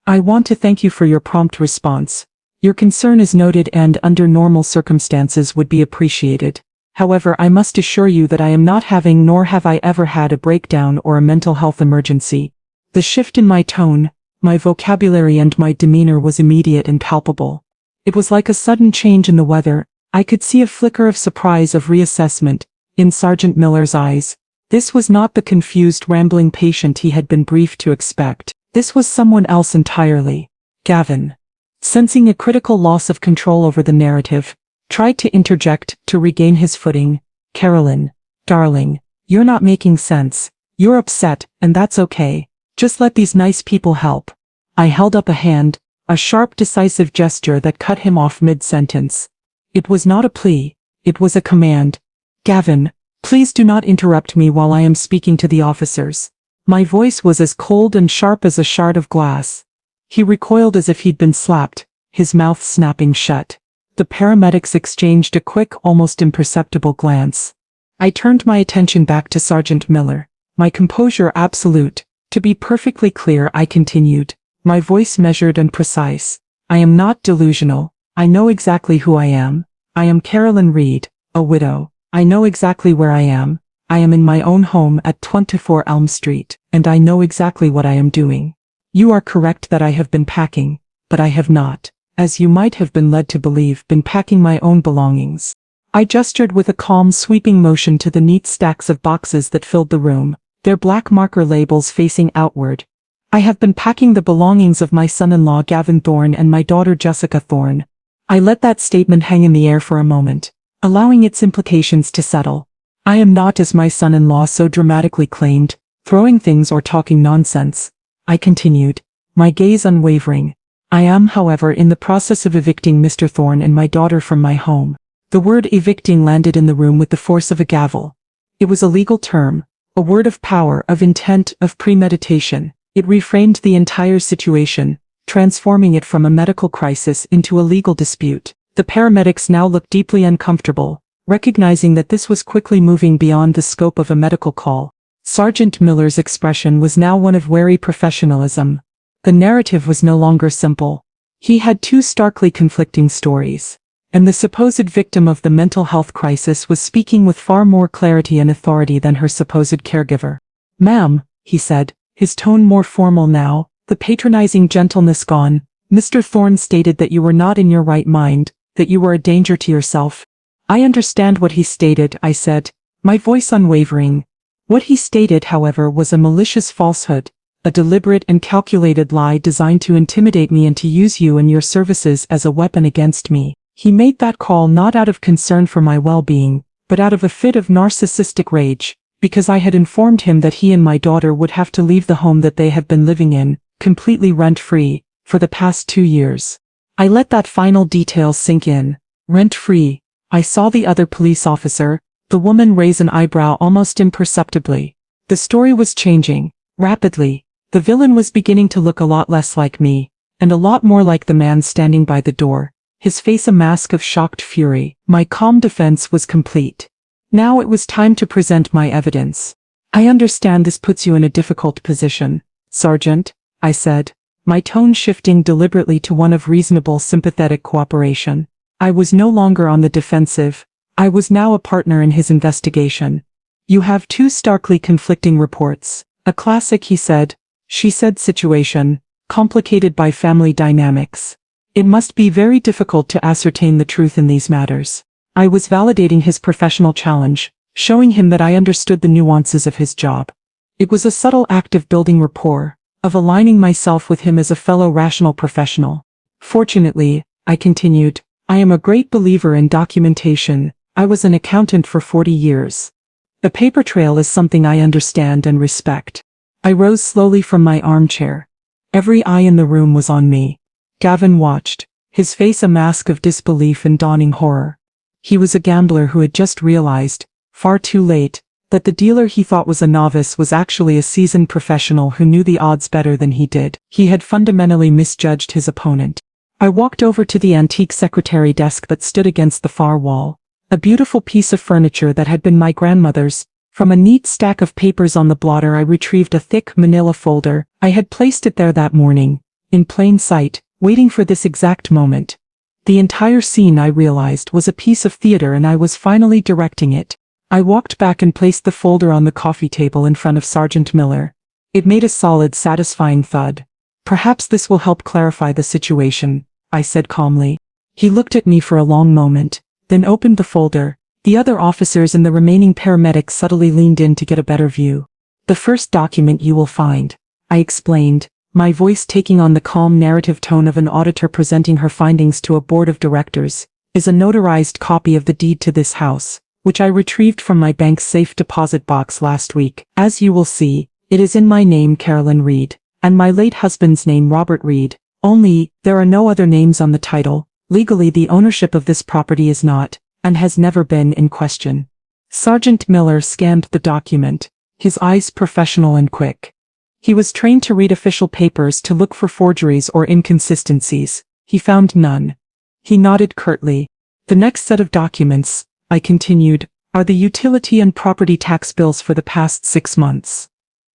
I want to thank you for your prompt response. Your concern is noted and, under normal circumstances, would be appreciated. However, I must assure you that I am not having, nor have I ever had, a breakdown or a mental health emergency. The shift in my tone, my vocabulary, and my demeanor was immediate and palpable. It was like a sudden change in the weather. I could see a flicker of surprise, of reassessment, in Sergeant Miller's eyes. This was not the confused, rambling patient he had been briefed to expect. This was someone else entirely. Gavin, sensing a critical loss of control over the narrative, tried to interject to regain his footing. Carolyn, darling, you're not making sense. You're upset, and that's okay. Just let these nice people help. I held up a hand, a sharp, decisive gesture that cut him off mid-sentence. It was not a plea, it was a command. Gavin, please do not interrupt me while I am speaking to the officers. My voice was as cold and sharp as a shard of glass. He recoiled as if he'd been slapped, his mouth snapping shut. The paramedics exchanged a quick, almost imperceptible glance. I turned my attention back to Sergeant Miller, my composure absolute. To be perfectly clear, I continued, my voice measured and precise. I am not delusional. I know exactly who I am. I am Carolyn Reed, a widow. I know exactly where I am. I am in my own home at 24 Elm Street, and I know exactly what I am doing. You are correct that I have been packing, but I have not, as you might have been led to believe, been packing my own belongings. I gestured with a calm, sweeping motion to the neat stacks of boxes that filled the room, their black marker labels facing outward. I have been packing the belongings of my son-in-law Gavin Thorne and my daughter Jessica Thorne. I let that statement hang in the air for a moment, allowing its implications to settle. I am not, as my son-in-law so dramatically claimed, throwing things or talking nonsense. I continued, my gaze unwavering. I am, however, in the process of evicting Mr. Thorne and my daughter from my home. The word evicting landed in the room with the force of a gavel. It was a legal term, a word of power, of intent, of premeditation. It reframed the entire situation, transforming it from a medical crisis into a legal dispute. The paramedics now looked deeply uncomfortable, recognizing that this was quickly moving beyond the scope of a medical call. Sergeant Miller's expression was now one of wary professionalism. The narrative was no longer simple. He had two starkly conflicting stories, and the supposed victim of the mental health crisis was speaking with far more clarity and authority than her supposed caregiver. Ma'am, he said, his tone more formal now, the patronizing gentleness gone, Mr. Thorne stated that you were not in your right mind, that you were a danger to yourself. I understand what he stated, I said, my voice unwavering. What he stated, however, was a malicious falsehood, a deliberate and calculated lie designed to intimidate me and to use you and your services as a weapon against me. He made that call not out of concern for my well-being, but out of a fit of narcissistic rage, because I had informed him that he and my daughter would have to leave the home that they have been living in, completely rent-free, for the past 2 years. I let that final detail sink in. Rent-free. I saw the other police officer, the woman, raise an eyebrow almost imperceptibly. The story was changing, rapidly. The villain was beginning to look a lot less like me, and a lot more like the man standing by the door, his face a mask of shocked fury. My calm defense was complete. Now it was time to present my evidence. I understand this puts you in a difficult position, Sergeant, I said, my tone shifting deliberately to one of reasonable, sympathetic cooperation. I was no longer on the defensive. I was now a partner in his investigation. You have two starkly conflicting reports. A classic, he said, she said situation, complicated by family dynamics. It must be very difficult to ascertain the truth in these matters. I was validating his professional challenge, showing him that I understood the nuances of his job. It was a subtle act of building rapport, of aligning myself with him as a fellow rational professional. Fortunately, I continued. I am a great believer in documentation. I was an accountant for 40 years. The paper trail is something I understand and respect. I rose slowly from my armchair. Every eye in the room was on me. Gavin watched, his face a mask of disbelief and dawning horror. He was a gambler who had just realized, far too late, that the dealer he thought was a novice was actually a seasoned professional who knew the odds better than he did. He had fundamentally misjudged his opponent. I walked over to the antique secretary desk that stood against the far wall. A beautiful piece of furniture that had been my grandmother's. From a neat stack of papers on the blotter I retrieved a thick manila folder. I had placed it there that morning, in plain sight, waiting for this exact moment. The entire scene, I realized, was a piece of theater and I was finally directing it. I walked back and placed the folder on the coffee table in front of Sergeant Miller. It made a solid, satisfying thud. Perhaps this will help clarify the situation, I said calmly. He looked at me for a long moment, then opened the folder. The other officers and the remaining paramedics subtly leaned in to get a better view. The first document you will find, I explained, my voice taking on the calm narrative tone of an auditor presenting her findings to a board of directors, is a notarized copy of the deed to this house, which I retrieved from my bank's safe deposit box last week. As you will see, it is in my name, Carolyn Reed, and my late husband's name, Robert Reed. Only, there are no other names on the title. Legally, the ownership of this property is not, and has never been, in question. Sergeant Miller scanned the document, his eyes professional and quick. He was trained to read official papers to look for forgeries or inconsistencies. He found none. He nodded curtly. The next set of documents, I continued, are the utility and property tax bills for the past 6 months.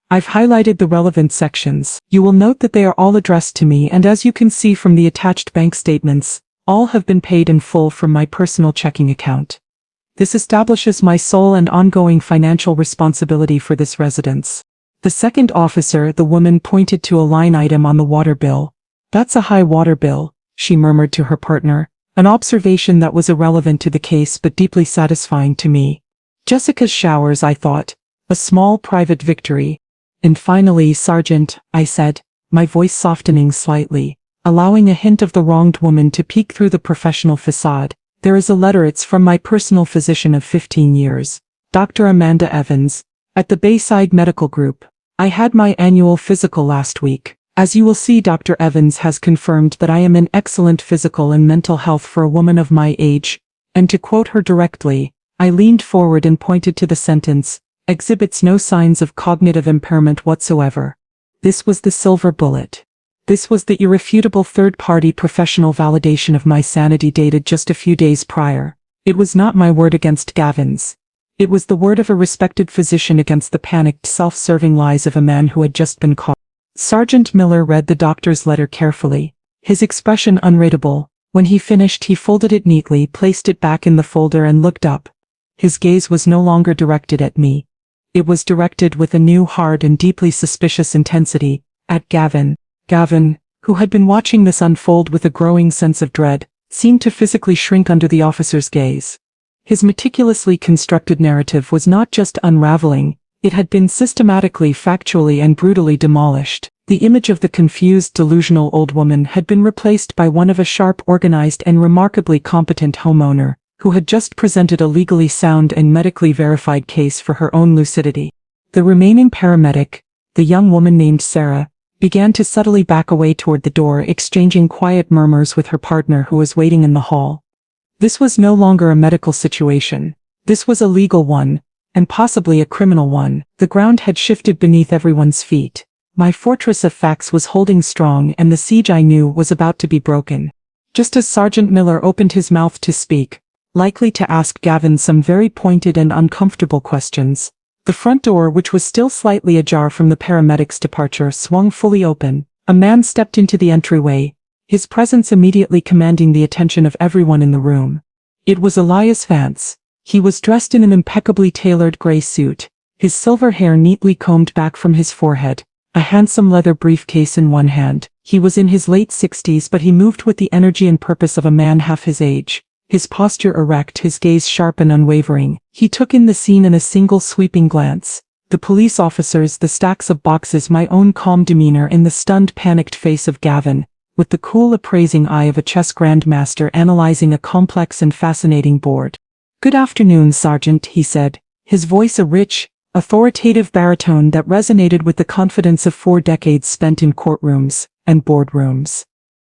I've highlighted the relevant sections. You will note that they are all addressed to me, and as you can see from the attached bank statements, all have been paid in full from my personal checking account. This establishes my sole and ongoing financial responsibility for this residence. The second officer, the woman, pointed to a line item on the water bill. That's a high water bill, she murmured to her partner, an observation that was irrelevant to the case but deeply satisfying to me. Jessica's showers, I thought. A small private victory. And finally, Sergeant, I said, my voice softening slightly, allowing a hint of the wronged woman to peek through the professional facade. There is a letter. It's from my personal physician of 15 years, Dr. Amanda Evans, at the Bayside Medical Group. I had my annual physical last week. As you will see, Dr. Evans has confirmed that I am in excellent physical and mental health for a woman of my age, and to quote her directly, I leaned forward and pointed to the sentence, exhibits no signs of cognitive impairment whatsoever. This was the silver bullet. This was the irrefutable third-party professional validation of my sanity dated just a few days prior. It was not my word against Gavin's. It was the word of a respected physician against the panicked, self-serving lies of a man who had just been caught. Sergeant Miller read the doctor's letter carefully, his expression unreadable. When he finished, he folded it neatly, placed it back in the folder and looked up. His gaze was no longer directed at me. It was directed with a new, hard and deeply suspicious intensity, at Gavin. Gavin, who had been watching this unfold with a growing sense of dread, seemed to physically shrink under the officer's gaze. His meticulously constructed narrative was not just unraveling, it had been systematically, factually and brutally demolished. The image of the confused, delusional old woman had been replaced by one of a sharp, organized and remarkably competent homeowner, who had just presented a legally sound and medically verified case for her own lucidity. The remaining paramedic, the young woman named Sarah, began to subtly back away toward the door, exchanging quiet murmurs with her partner who was waiting in the hall. This was no longer a medical situation. This was a legal one, and possibly a criminal one. The ground had shifted beneath everyone's feet. My fortress of facts was holding strong, and the siege, I knew, was about to be broken. Just as Sergeant Miller opened his mouth to speak, likely to ask Gavin some very pointed and uncomfortable questions, the front door, which was still slightly ajar from the paramedic's departure, swung fully open. A man stepped into the entryway, his presence immediately commanding the attention of everyone in the room. It was Elias Vance. He was dressed in an impeccably tailored gray suit, his silver hair neatly combed back from his forehead, a handsome leather briefcase in one hand. He was in his late 60s, but he moved with the energy and purpose of a man half his age, his posture erect, his gaze sharp and unwavering. He took in the scene in a single sweeping glance. The police officers, the stacks of boxes, my own calm demeanor, and the stunned, panicked face of Gavin, with the cool appraising eye of a chess grandmaster analyzing a complex and fascinating board. "Good afternoon, Sergeant," he said, his voice a rich, authoritative baritone that resonated with the confidence of 4 decades spent in courtrooms and boardrooms.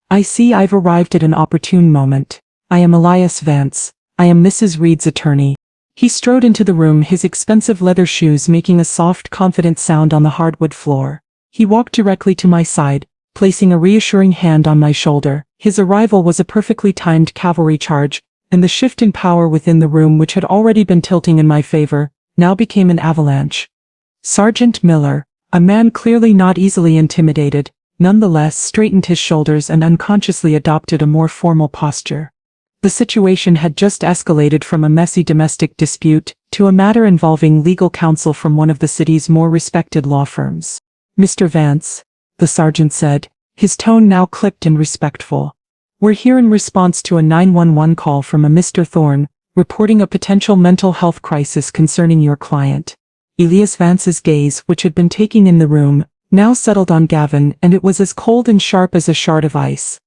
"I see I've arrived at an opportune moment. I am Elias Vance. I am Mrs. Reed's attorney." He strode into the room, his expensive leather shoes making a soft, confident sound on the hardwood floor. He walked directly to my side, placing a reassuring hand on my shoulder. His arrival was a perfectly timed cavalry charge, and the shift in power within the room, which had already been tilting in my favor, now became an avalanche. Sergeant Miller, a man clearly not easily intimidated, nonetheless straightened his shoulders and unconsciously adopted a more formal posture. The situation had just escalated from a messy domestic dispute to a matter involving legal counsel from one of the city's more respected law firms. "Mr. Vance," the sergeant said, his tone now clipped and respectful. "We're here in response to a 911 call from a Mr. Thorne, reporting a potential mental health crisis concerning your client." Elias Vance's gaze, which had been taking in the room, now settled on Gavin, and it was as cold and sharp as a shard of ice.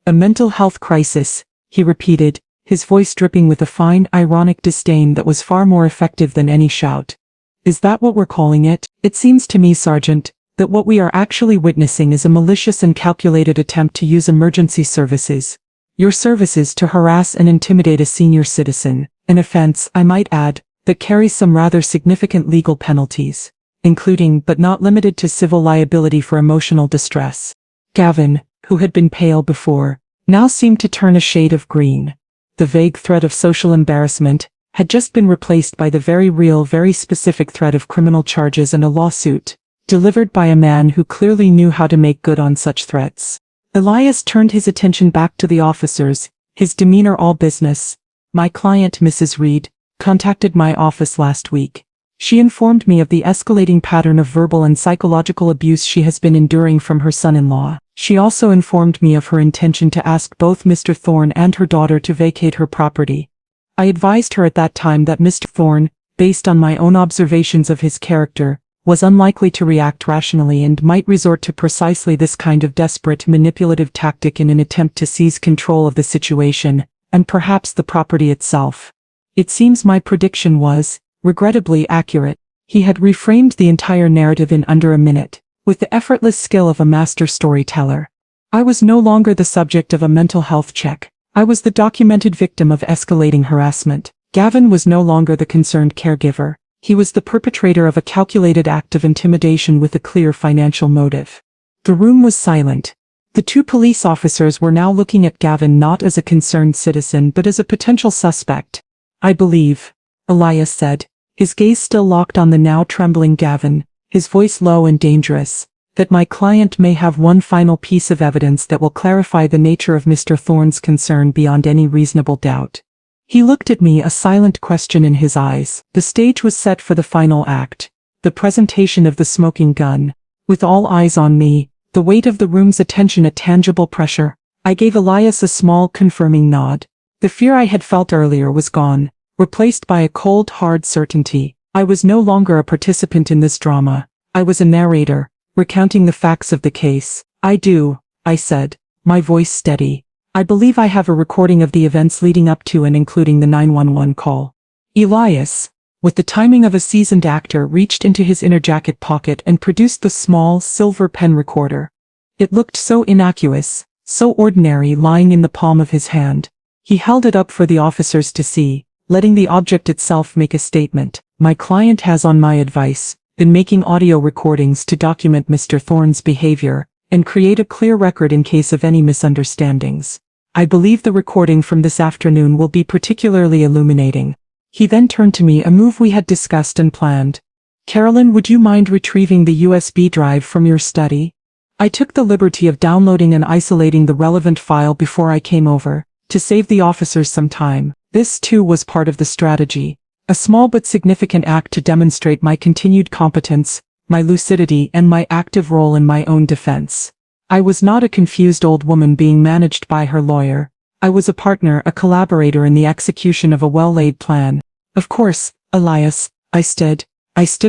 "A mental health crisis," he repeated, his voice dripping with a fine, ironic disdain that was far more effective than any shout. "Is that what we're calling it? It seems to me, Sergeant, that what we are actually witnessing is a malicious and calculated attempt to use emergency services, your services, to harass and intimidate a senior citizen, an offense, I might add, that carries some rather significant legal penalties, including but not limited to civil liability for emotional distress." Gavin, who had been pale before, now seemed to turn a shade of green. The vague threat of social embarrassment had just been replaced by the very real, very specific threat of criminal charges and a lawsuit, delivered by a man who clearly knew how to make good on such threats. Elias turned his attention back to the officers, his demeanor all business. "My client, Mrs. Reed, contacted my office last week. She informed me of the escalating pattern of verbal and psychological abuse she has been enduring from her son-in-law. She also informed me of her intention to ask both Mr. Thorne and her daughter to vacate her property. I advised her at that time that Mr. Thorne, based on my own observations of his character, was unlikely to react rationally and might resort to precisely this kind of desperate, manipulative tactic in an attempt to seize control of the situation, and perhaps the property itself. It seems my prediction was, regrettably, accurate." He had reframed the entire narrative in under a minute, with the effortless skill of a master storyteller. I was no longer the subject of a mental health check. I was the documented victim of escalating harassment. Gavin was no longer the concerned caregiver. He was the perpetrator of a calculated act of intimidation with a clear financial motive. The room was silent. The 2 police officers were now looking at Gavin not as a concerned citizen but as a potential suspect. "I believe," Elias said, his gaze still locked on the now trembling Gavin, his voice low and dangerous, "that my client may have one final piece of evidence that will clarify the nature of Mr. Thorne's concern beyond any reasonable doubt." He looked at me, a silent question in his eyes. The stage was set for the final act, the presentation of the smoking gun. With all eyes on me, the weight of the room's attention a tangible pressure, I gave Elias a small, confirming nod. The fear I had felt earlier was gone, replaced by a cold, hard certainty. I was no longer a participant in this drama. I was a narrator, recounting the facts of the case. "I do," I said, my voice steady. "I believe I have a recording of the events leading up to and including the 911 call." Elias, with the timing of a seasoned actor, reached into his inner jacket pocket and produced the small, silver pen recorder. It looked so innocuous, so ordinary, lying in the palm of his hand. He held it up for the officers to see, letting the object itself make a statement. "My client has, on my advice, been making audio recordings to document Mr. Thorne's behavior and create a clear record in case of any misunderstandings. I believe the recording from this afternoon will be particularly illuminating." He then turned to me, a move we had discussed and planned. "Carolyn, would you mind retrieving the USB drive from your study?" I took the liberty of downloading and isolating the relevant file before I came over, to save the officers some time. This too was part of the strategy, a small but significant act to demonstrate my continued competence, my lucidity, and my active role in my own defense. I was not a confused old woman being managed by her lawyer. I was a partner, a collaborator in the execution of a well-laid plan. "Of course, Elias," I stood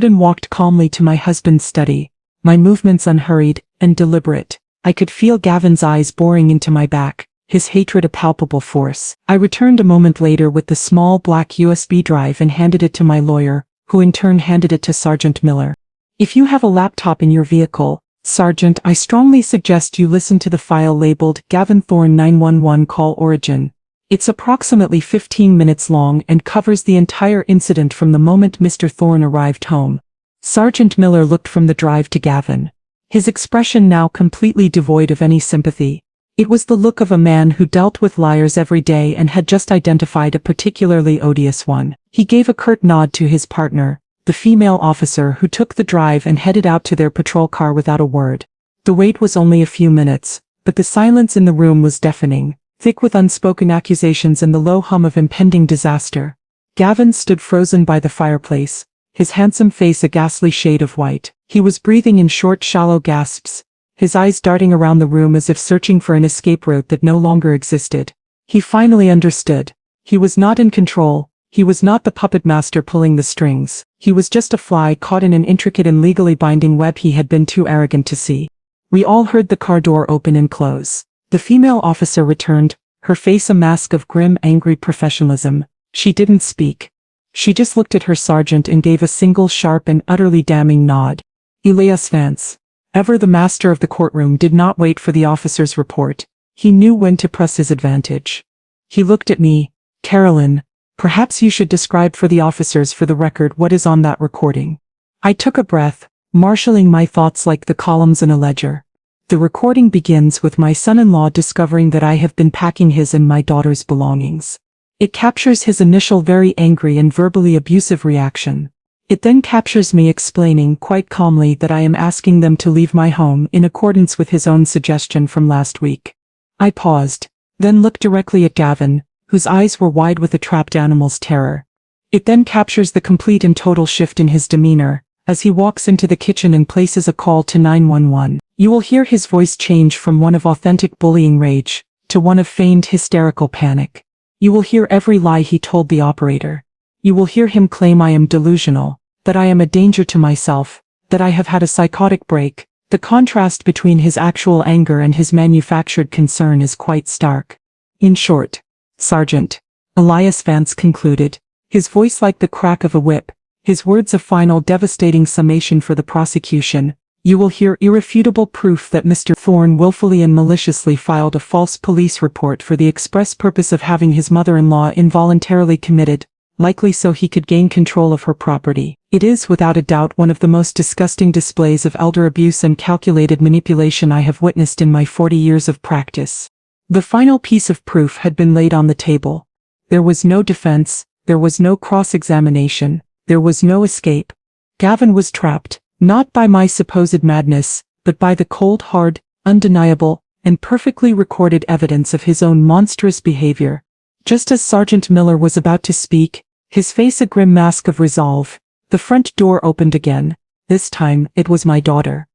and walked calmly to my husband's study, my movements unhurried and deliberate. I could feel Gavin's eyes boring into my back, his hatred a palpable force. I returned a moment later with the small black USB drive and handed it to my lawyer, who in turn handed it to Sergeant Miller. If you have a laptop in your vehicle, Sergeant, I strongly suggest you listen to the file labeled Gavin Thorne 911 Call Origin. It's approximately 15 minutes long and covers the entire incident from the moment Mr. Thorne arrived home. Sergeant Miller looked from the drive to Gavin, his expression now completely devoid of any sympathy. It was the look of a man who dealt with liars every day and had just identified a particularly odious one. He gave a curt nod to his partner, the female officer who took the drive and headed out to their patrol car without a word. The wait was only a few minutes, but the silence in the room was deafening, thick with unspoken accusations and the low hum of impending disaster. Gavin stood frozen by the fireplace, his handsome face a ghastly shade of white. He was breathing in short, shallow gasps, his eyes darting around the room as if searching for an escape route that no longer existed. He finally understood. He was not in control. He was not the puppet master pulling the strings. He was just a fly caught in an intricate and legally binding web he had been too arrogant to see. We all heard the car door open and close. The female officer returned, her face a mask of grim, angry professionalism. She didn't speak. She just looked at her sergeant and gave a single sharp and utterly damning nod. Elias Vance, ever the master of the courtroom, did not wait for the officer's report. He knew when to press his advantage. He looked at me. Carolyn, perhaps you should describe for the officers for the record what is on that recording. I took a breath, marshalling my thoughts like the columns in a ledger. The recording begins with my son-in-law discovering that I have been packing his and my daughter's belongings. It captures his initial very angry and verbally abusive reaction. It then captures me explaining quite calmly that I am asking them to leave my home in accordance with his own suggestion from last week. I paused, then looked directly at Gavin, whose eyes were wide with a trapped animal's terror. It then captures the complete and total shift in his demeanor, as he walks into the kitchen and places a call to 911. You will hear his voice change from one of authentic bullying rage, to one of feigned hysterical panic. You will hear every lie he told the operator. You will hear him claim I am delusional, that I am a danger to myself, that I have had a psychotic break. The contrast between his actual anger and his manufactured concern is quite stark. In short, Sergeant, Elias Vance concluded, his voice like the crack of a whip, his words a final devastating summation for the prosecution, you will hear irrefutable proof that Mr. Thorne willfully and maliciously filed a false police report for the express purpose of having his mother-in-law involuntarily committed, likely so he could gain control of her property. It is without a doubt one of the most disgusting displays of elder abuse and calculated manipulation I have witnessed in my 40 years of practice. The final piece of proof had been laid on the table. There was no defense, there was no cross-examination, there was no escape. Gavin was trapped, not by my supposed madness, but by the cold, hard, undeniable, and perfectly recorded evidence of his own monstrous behavior. Just as Sergeant Miller was about to speak, his face a grim mask of resolve, the front door opened again. This time, it was my daughter.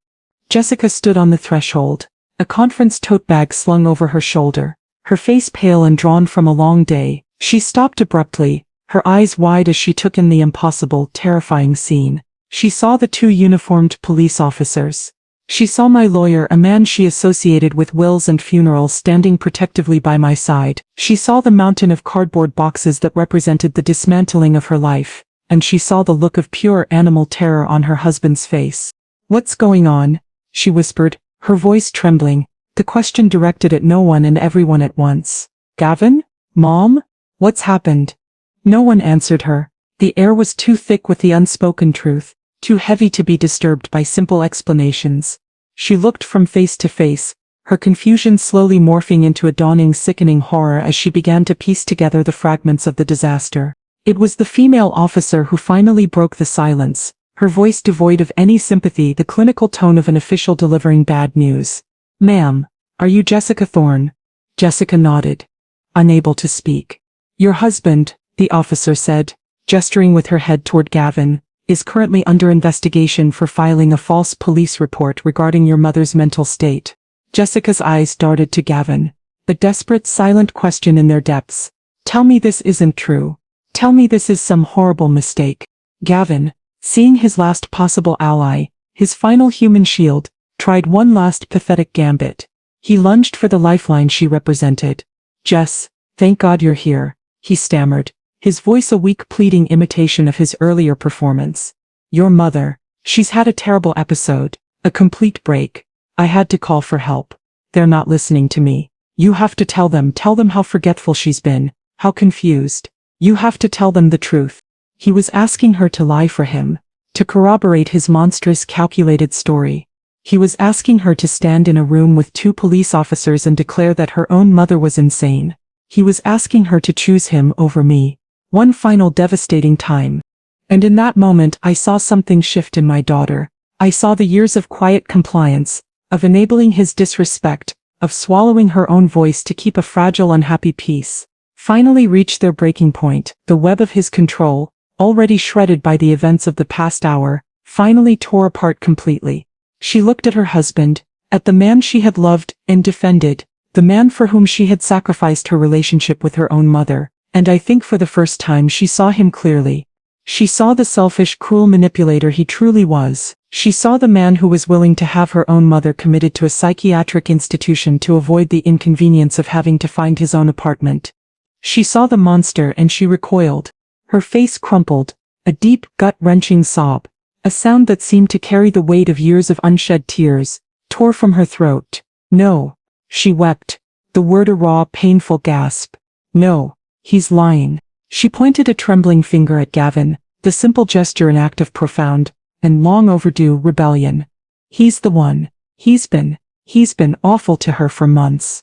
Jessica stood on the threshold, a conference tote bag slung over her shoulder, her face pale and drawn from a long day. She stopped abruptly, her eyes wide as she took in the impossible, terrifying scene. She saw the two uniformed police officers. She saw my lawyer, a man she associated with wills and funerals, standing protectively by my side. She saw the mountain of cardboard boxes that represented the dismantling of her life, and she saw the look of pure animal terror on her husband's face. "What's going on?" she whispered, her voice trembling, the question directed at no one and everyone at once. "Gavin? Mom? What's happened?" No one answered her. The air was too thick with the unspoken truth, too heavy to be disturbed by simple explanations. She looked from face to face, her confusion slowly morphing into a dawning, sickening horror as she began to piece together the fragments of the disaster. It was the female officer who finally broke the silence, her voice devoid of any sympathy, the clinical tone of an official delivering bad news. "Ma'am, are you Jessica Thorne?" Jessica nodded, unable to speak. "Your husband," the officer said, gesturing with her head toward Gavin, "is currently under investigation for filing a false police report regarding your mother's mental state." Jessica's eyes darted to Gavin, a desperate, silent question in their depths. "Tell me this isn't true. Tell me this is some horrible mistake." Gavin, seeing his last possible ally, his final human shield, tried one last pathetic gambit. He lunged for the lifeline she represented. "Jess, thank God you're here," he stammered, his voice a weak pleading imitation of his earlier performance. "Your mother, she's had a terrible episode, a complete break. I had to call for help. They're not listening to me. You have to tell them how forgetful she's been, how confused. You have to tell them the truth." He was asking her to lie for him, to corroborate his monstrous calculated story. He was asking her to stand in a room with 2 police officers and declare that her own mother was insane. He was asking her to choose him over me. One final devastating time. And in that moment I saw something shift in my daughter. I saw the years of quiet compliance, of enabling his disrespect, of swallowing her own voice to keep a fragile, unhappy peace, finally reach their breaking point. The web of his control, already shredded by the events of the past hour, finally tore apart completely. She looked at her husband, at the man she had loved and defended, the man for whom she had sacrificed her relationship with her own mother, and I think for the first time she saw him clearly. She saw the selfish, cruel manipulator he truly was. She saw the man who was willing to have her own mother committed to a psychiatric institution to avoid the inconvenience of having to find his own apartment. She saw the monster and she recoiled. Her face crumpled, a deep, gut-wrenching sob, a sound that seemed to carry the weight of years of unshed tears, tore from her throat. "No," she wept, the word a raw, painful gasp. "No, he's lying." She pointed a trembling finger at Gavin, the simple gesture an act of profound, and long overdue rebellion. "He's the one. He's been awful to her for months.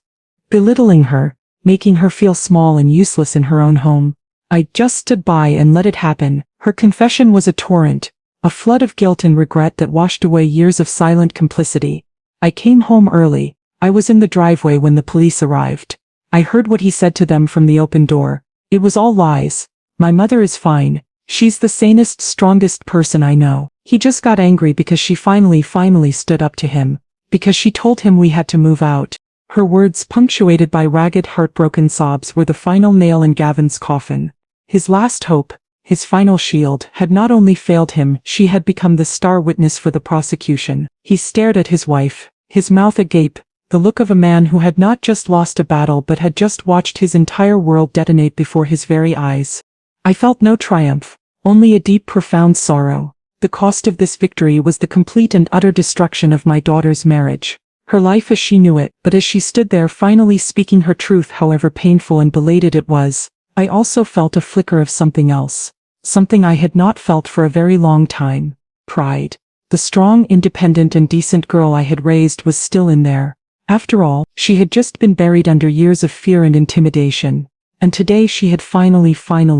Belittling her, making her feel small and useless in her own home. I just stood by and let it happen." Her confession was a torrent, a flood of guilt and regret that washed away years of silent complicity. "I came home early. I was in the driveway when the police arrived. I heard what he said to them from the open door. It was all lies. My mother is fine. She's the sanest, strongest person I know. He just got angry because she finally stood up to him. Because she told him we had to move out." Her words, punctuated by ragged, heartbroken sobs, were the final nail in Gavin's coffin. His last hope, his final shield, had not only failed him, she had become the star witness for the prosecution. He stared at his wife, his mouth agape, the look of a man who had not just lost a battle but had just watched his entire world detonate before his very eyes. I felt no triumph, only a deep, profound sorrow. The cost of this victory was the complete and utter destruction of my daughter's marriage. Her life as she knew it. But as she stood there finally speaking her truth, however painful and belated it was, I also felt a flicker of something else. Something I had not felt for a very long time. Pride. The strong, independent and decent girl I had raised was still in there. After all, she had just been buried under years of fear and intimidation. And today she had finally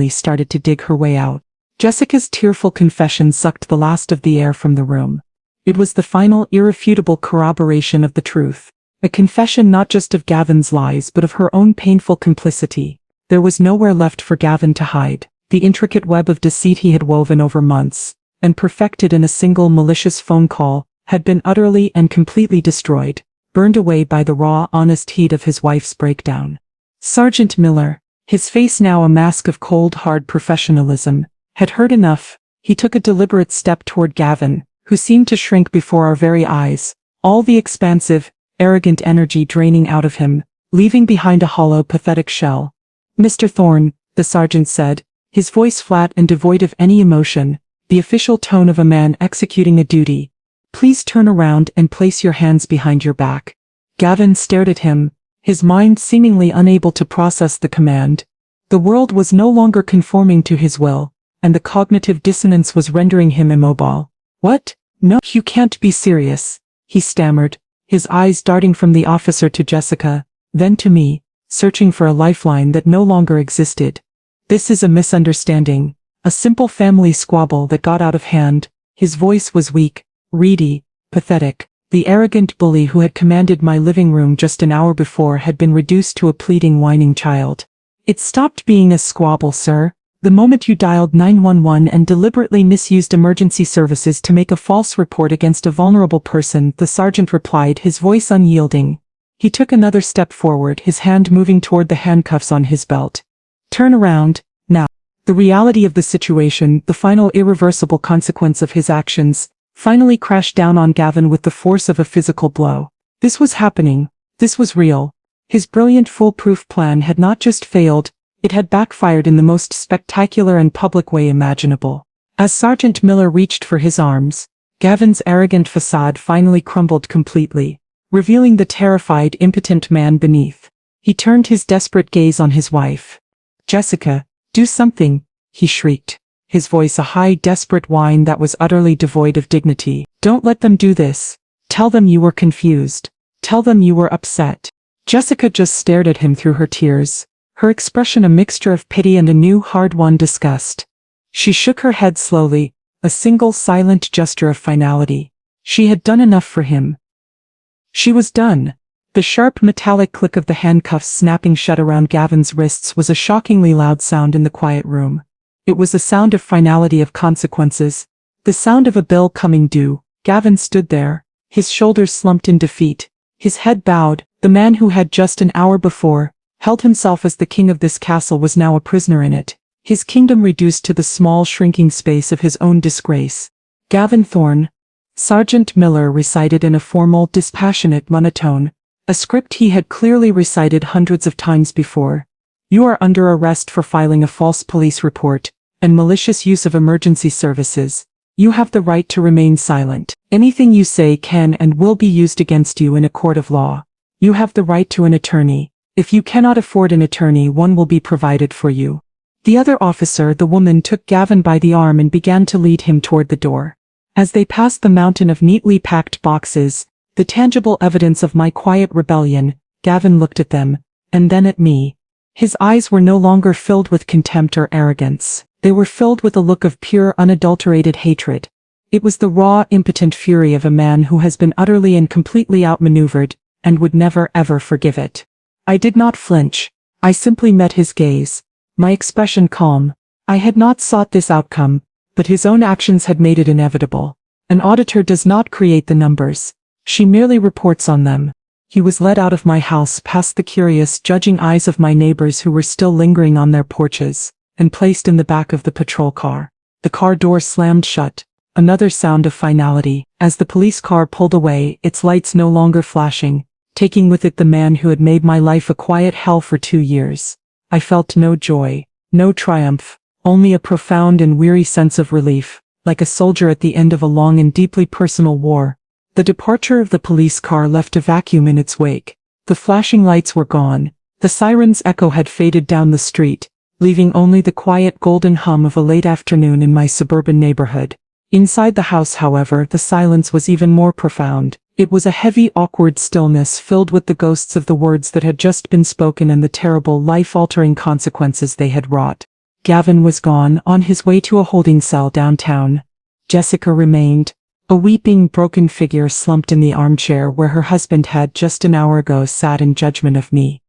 started to dig her way out. Jessica's tearful confession sucked the last of the air from the room. It was the final, irrefutable corroboration of the truth. A confession not just of Gavin's lies but of her own painful complicity. There was nowhere left for Gavin to hide. The intricate web of deceit he had woven over months, and perfected in a single malicious phone call, had been utterly and completely destroyed, burned away by the raw, honest heat of his wife's breakdown. Sergeant Miller, his face now a mask of cold, hard professionalism, had heard enough. He took a deliberate step toward Gavin, who seemed to shrink before our very eyes, all the expansive, arrogant energy draining out of him, leaving behind a hollow, pathetic shell. "Mr. Thorne," the sergeant said, his voice flat and devoid of any emotion, the official tone of a man executing a duty. "Please turn around and place your hands behind your back." Gavin stared at him, his mind seemingly unable to process the command. The world was no longer conforming to his will, and the cognitive dissonance was rendering him immobile. "What? No, you can't be serious," he stammered, his eyes darting from the officer to Jessica, then to me, searching for a lifeline that no longer existed. "This is a misunderstanding, a simple family squabble that got out of hand." His voice was weak, reedy, pathetic. The arrogant bully who had commanded my living room just an hour before had been reduced to a pleading, whining child. "It stopped being a squabble, sir, the moment you dialed 911 and deliberately misused emergency services to make a false report against a vulnerable person," the sergeant replied, his voice unyielding. He took another step forward, his hand moving toward the handcuffs on his belt. "Turn around, now." The reality of the situation, the final irreversible consequence of his actions, finally crashed down on Gavin with the force of a physical blow. This was happening. This was real. His brilliant foolproof plan had not just failed, it had backfired in the most spectacular and public way imaginable. As Sergeant Miller reached for his arms, Gavin's arrogant facade finally crumbled completely, revealing the terrified, impotent man beneath. He turned his desperate gaze on his wife. "Jessica, do something," he shrieked, his voice a high, desperate whine that was utterly devoid of dignity. "Don't let them do this. Tell them you were confused. Tell them you were upset." Jessica just stared at him through her tears, her expression a mixture of pity and a new hard-won disgust. She shook her head slowly, a single silent gesture of finality. She had done enough for him. She was done. The sharp metallic click of the handcuffs snapping shut around Gavin's wrists was a shockingly loud sound in the quiet room. It was the sound of finality, of consequences, the sound of a bill coming due. Gavin stood there, his shoulders slumped in defeat, his head bowed. The man who had just an hour before held himself as the king of this castle was now a prisoner in it, his kingdom reduced to the small shrinking space of his own disgrace. "Gavin Thorne," Sergeant Miller recited in a formal, dispassionate monotone, a script he had clearly recited hundreds of times before. "You are under arrest for filing a false police report and malicious use of emergency services. You have the right to remain silent. Anything you say can and will be used against you in a court of law. You have the right to an attorney. If you cannot afford an attorney, one will be provided for you." The other officer, the woman, took Gavin by the arm and began to lead him toward the door. As they passed the mountain of neatly packed boxes, the tangible evidence of my quiet rebellion, Gavin looked at them, and then at me. His eyes were no longer filled with contempt or arrogance. They were filled with a look of pure, unadulterated hatred. It was the raw, impotent fury of a man who has been utterly and completely outmaneuvered, and would never ever forgive it. I did not flinch. I simply met his gaze, my expression calm. I had not sought this outcome, but his own actions had made it inevitable. An auditor does not create the numbers. She merely reports on them. He was led out of my house past the curious, judging eyes of my neighbors who were still lingering on their porches, and placed in the back of the patrol car. The car door slammed shut. Another sound of finality, as the police car pulled away, its lights no longer flashing, taking with it the man who had made my life a quiet hell for 2 years. I felt no joy, no triumph, only a profound and weary sense of relief, like a soldier at the end of a long and deeply personal war. The departure of the police car left a vacuum in its wake. The flashing lights were gone, the siren's echo had faded down the street, leaving only the quiet golden hum of a late afternoon in my suburban neighborhood. Inside the house, however, the silence was even more profound. It was a heavy, awkward stillness filled with the ghosts of the words that had just been spoken and the terrible, life-altering consequences they had wrought. Gavin was gone, on his way to a holding cell downtown. Jessica remained, a weeping, broken figure slumped in the armchair where her husband had just an hour ago sat in judgment of me.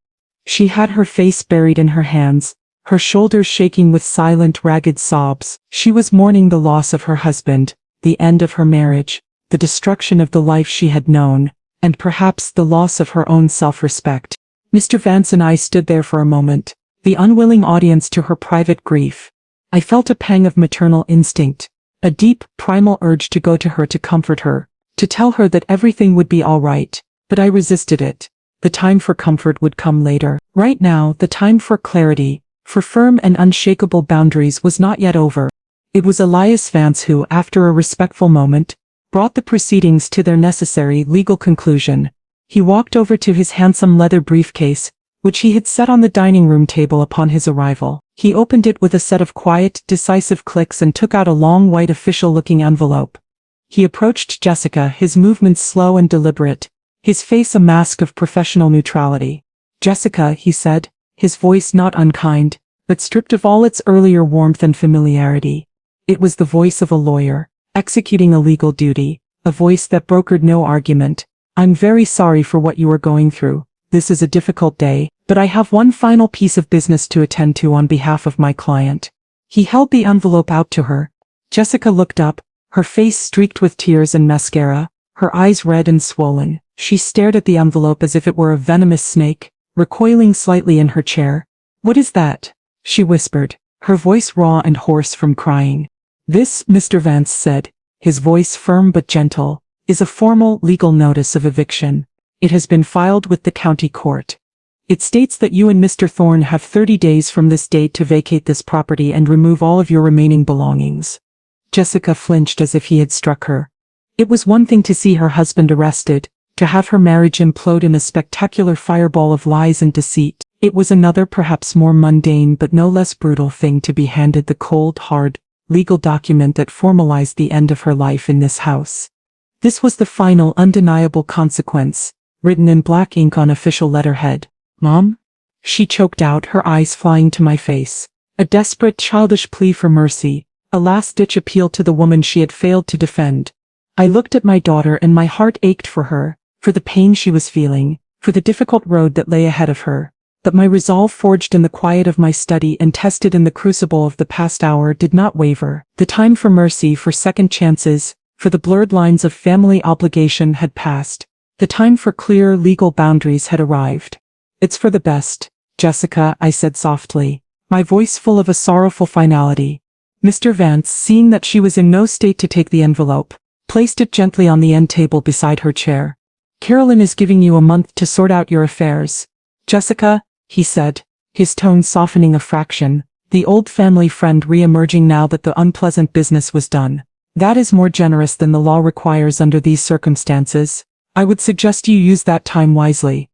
She had her face buried in her hands, her shoulders shaking with silent, ragged sobs. She was mourning the loss of her husband, the end of her marriage, the destruction of the life she had known, and perhaps the loss of her own self-respect. Mr. Vance and I stood there for a moment, the unwilling audience to her private grief. I felt a pang of maternal instinct, a deep, primal urge to go to her to comfort her, to tell her that everything would be all right, but I resisted it. The time for comfort would come later. Right now, the time for clarity, for firm and unshakable boundaries was not yet over. It was Elias Vance who, after a respectful moment, brought the proceedings to their necessary legal conclusion. He walked over to his handsome leather briefcase, which he had set on the dining room table upon his arrival. He opened it with a set of quiet, decisive clicks and took out a long white official-looking envelope. He approached Jessica, his movements slow and deliberate, his face a mask of professional neutrality. "Jessica," he said, his voice not unkind, but stripped of all its earlier warmth and familiarity. It was the voice of a lawyer, executing a legal duty, a voice that brokered no argument. "I'm very sorry for what you are going through. This is a difficult day, but I have one final piece of business to attend to on behalf of my client." He held the envelope out to her. Jessica looked up, her face streaked with tears and mascara, her eyes red and swollen. She stared at the envelope as if it were a venomous snake, recoiling slightly in her chair. "What is that?" she whispered, her voice raw and hoarse from crying. "This," Mr. Vance said, his voice firm but gentle, is a formal legal notice of eviction. It has been filed with the county court. It states that you and Mr. Thorne have 30 days from this date to vacate this property and remove all of your remaining belongings. Jessica flinched as if he had struck her. It was one thing to see her husband arrested, to have her marriage implode in a spectacular fireball of lies and deceit. It was another, perhaps more mundane but no less brutal thing to be handed the cold, hard, legal document that formalized the end of her life in this house. This was the final, undeniable consequence, written in black ink on official letterhead. "Mom?" She choked out, her eyes flying to my face. A desperate, childish plea for mercy, a last-ditch appeal to the woman she had failed to defend. I looked at my daughter and my heart ached for her, for the pain she was feeling, for the difficult road that lay ahead of her. But my resolve, forged in the quiet of my study and tested in the crucible of the past hour, did not waver. The time for mercy, for second chances, for the blurred lines of family obligation had passed. The time for clear legal boundaries had arrived. "It's for the best, Jessica," I said softly, my voice full of a sorrowful finality. Mr. Vance, seeing that she was in no state to take the envelope, placed it gently on the end table beside her chair. "Carolyn is giving you a month to sort out your affairs, Jessica," he said, his tone softening a fraction, the old family friend re-emerging now that the unpleasant business was done. "That is more generous than the law requires under these circumstances. I would suggest you use that time wisely."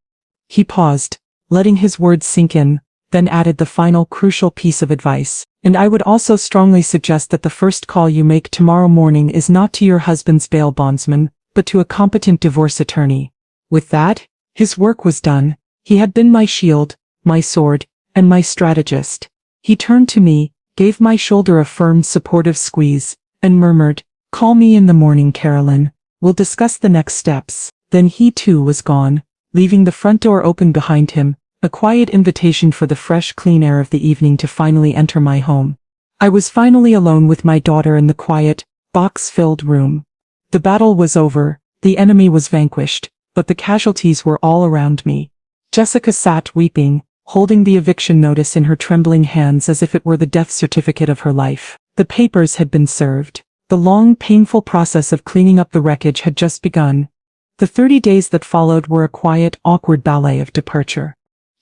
He paused, letting his words sink in, then added the final crucial piece of advice. "And I would also strongly suggest that the first call you make tomorrow morning is not to your husband's bail bondsman, but to a competent divorce attorney." With that, his work was done. He had been my shield, my sword, and my strategist. He turned to me, gave my shoulder a firm, supportive squeeze, and murmured, "Call me in the morning, Carolyn. We'll discuss the next steps." Then he too was gone, leaving the front door open behind him, a quiet invitation for the fresh, clean air of the evening to finally enter my home. I was finally alone with my daughter in the quiet, box-filled room. The battle was over, the enemy was vanquished, but the casualties were all around me. Jessica sat weeping, holding the eviction notice in her trembling hands as if it were the death certificate of her life. The papers had been served. The long, painful process of cleaning up the wreckage had just begun. The 30 days that followed were a quiet, awkward ballet of departure.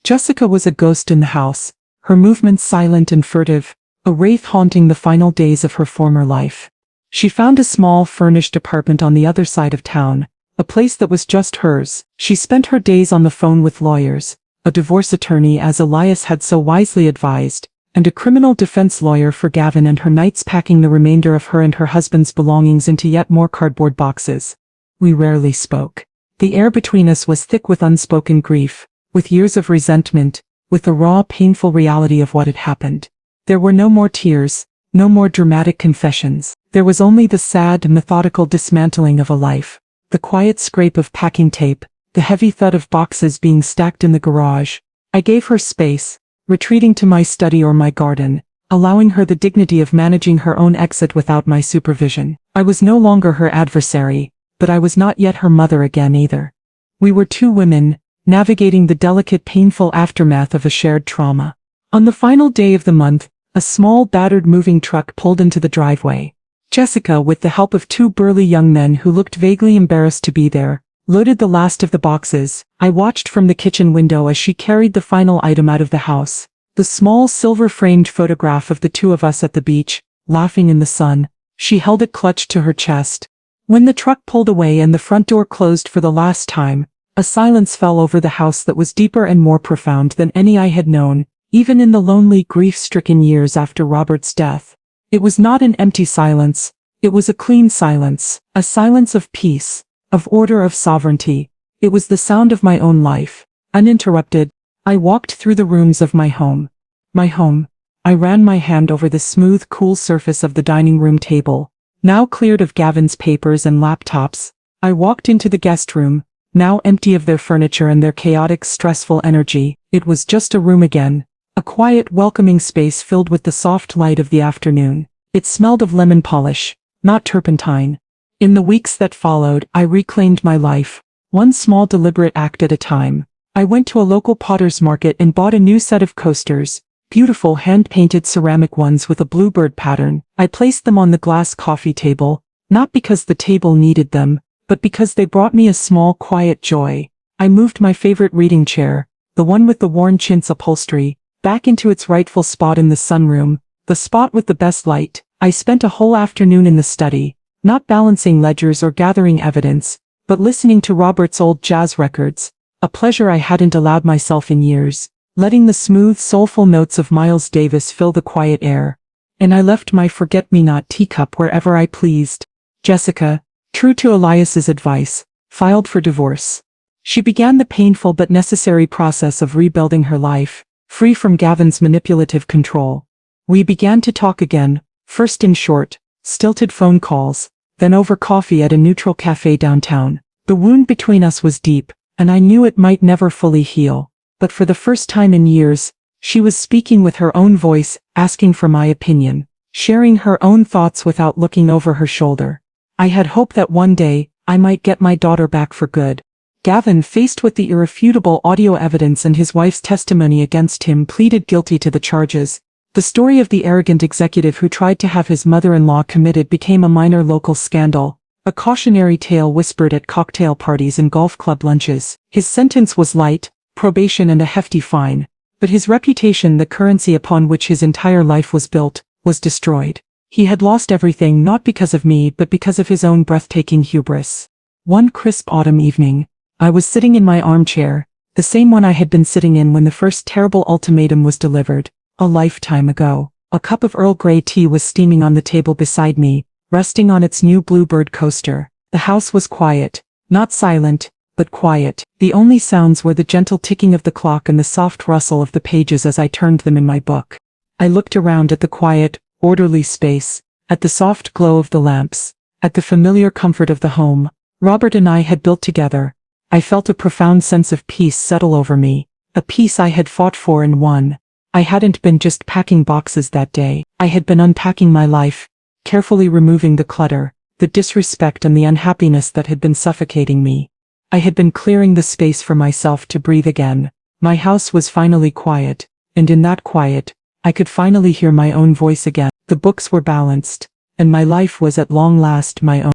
Jessica was a ghost in the house, her movements silent and furtive, a wraith haunting the final days of her former life. She found a small, furnished apartment on the other side of town, a place that was just hers. She spent her days on the phone with lawyers, a divorce attorney as Elias had so wisely advised, and a criminal defense lawyer for Gavin, and her nights packing the remainder of her and her husband's belongings into yet more cardboard boxes. We rarely spoke. The air between us was thick with unspoken grief, with years of resentment, with the raw, painful reality of what had happened. There were no more tears, no more dramatic confessions. There was only the sad, methodical dismantling of a life, the quiet scrape of packing tape, the heavy thud of boxes being stacked in the garage. I gave her space, retreating to my study or my garden, allowing her the dignity of managing her own exit without my supervision. I was no longer her adversary, but I was not yet her mother again either. We were two women, navigating the delicate, painful aftermath of a shared trauma. On the final day of the month, a small, battered moving truck pulled into the driveway. Jessica, with the help of two burly young men who looked vaguely embarrassed to be there, loaded the last of the boxes. I watched from the kitchen window as she carried the final item out of the house. The small, silver-framed photograph of the two of us at the beach, laughing in the sun. She held it clutched to her chest. When the truck pulled away and the front door closed for the last time, a silence fell over the house that was deeper and more profound than any I had known, even in the lonely, grief-stricken years after Robert's death. It was not an empty silence. It was a clean silence, a silence of peace, of order, of sovereignty. It was the sound of my own life, uninterrupted. I walked through the rooms of my home. My home. I ran my hand over the smooth, cool surface of the dining room table, now cleared of Gavin's papers and laptops. I walked into the guest room, now empty of their furniture and their chaotic, stressful energy. It was just a room again, a quiet, welcoming space filled with the soft light of the afternoon. It smelled of lemon polish, not turpentine. In the weeks that followed, I reclaimed my life, one small deliberate act at a time. I went to a local potter's market and bought a new set of coasters, beautiful hand-painted ceramic ones with a bluebird pattern. I placed them on the glass coffee table, Not because the table needed them, but because they brought me a small, quiet joy. I moved my favorite reading chair, the one with the worn chintz upholstery, back into its rightful spot in the sunroom, the spot with the best light. I spent a whole afternoon in the study, not balancing ledgers or gathering evidence, but listening to Robert's old jazz records, a pleasure I hadn't allowed myself in years, letting the smooth, soulful notes of Miles Davis fill the quiet air. And I left my forget-me-not teacup wherever I pleased. Jessica, true to Elias's advice, filed for divorce. She began the painful but necessary process of rebuilding her life, free from Gavin's manipulative control. We began to talk again, first in short, stilted phone calls, then over coffee at a neutral cafe downtown. The wound between us was deep, and I knew it might never fully heal. But for the first time in years, she was speaking with her own voice, asking for my opinion, sharing her own thoughts without looking over her shoulder. I had hoped that one day, I might get my daughter back for good. Gavin, faced with the irrefutable audio evidence and his wife's testimony against him, pleaded guilty to the charges. The story of the arrogant executive who tried to have his mother-in-law committed became a minor local scandal, a cautionary tale whispered at cocktail parties and golf club lunches. His sentence was light, probation and a hefty fine, but his reputation, the currency upon which his entire life was built, was destroyed. He had lost everything not because of me but because of his own breathtaking hubris. One crisp autumn evening, I was sitting in my armchair, the same one I had been sitting in when the first terrible ultimatum was delivered, a lifetime ago. A cup of Earl Grey tea was steaming on the table beside me, resting on its new Bluebird coaster. The house was quiet, not silent, but quiet. The only sounds were the gentle ticking of the clock and the soft rustle of the pages as I turned them in my book. I looked around at the quiet, orderly space, at the soft glow of the lamps, at the familiar comfort of the home Robert and I had built together. I felt a profound sense of peace settle over me, a peace I had fought for and won. I hadn't been just packing boxes that day. I had been unpacking my life, carefully removing the clutter, the disrespect and the unhappiness that had been suffocating me. I had been clearing the space for myself to breathe again. My house was finally quiet, and in that quiet, I could finally hear my own voice again. The books were balanced, and my life was at long last my own.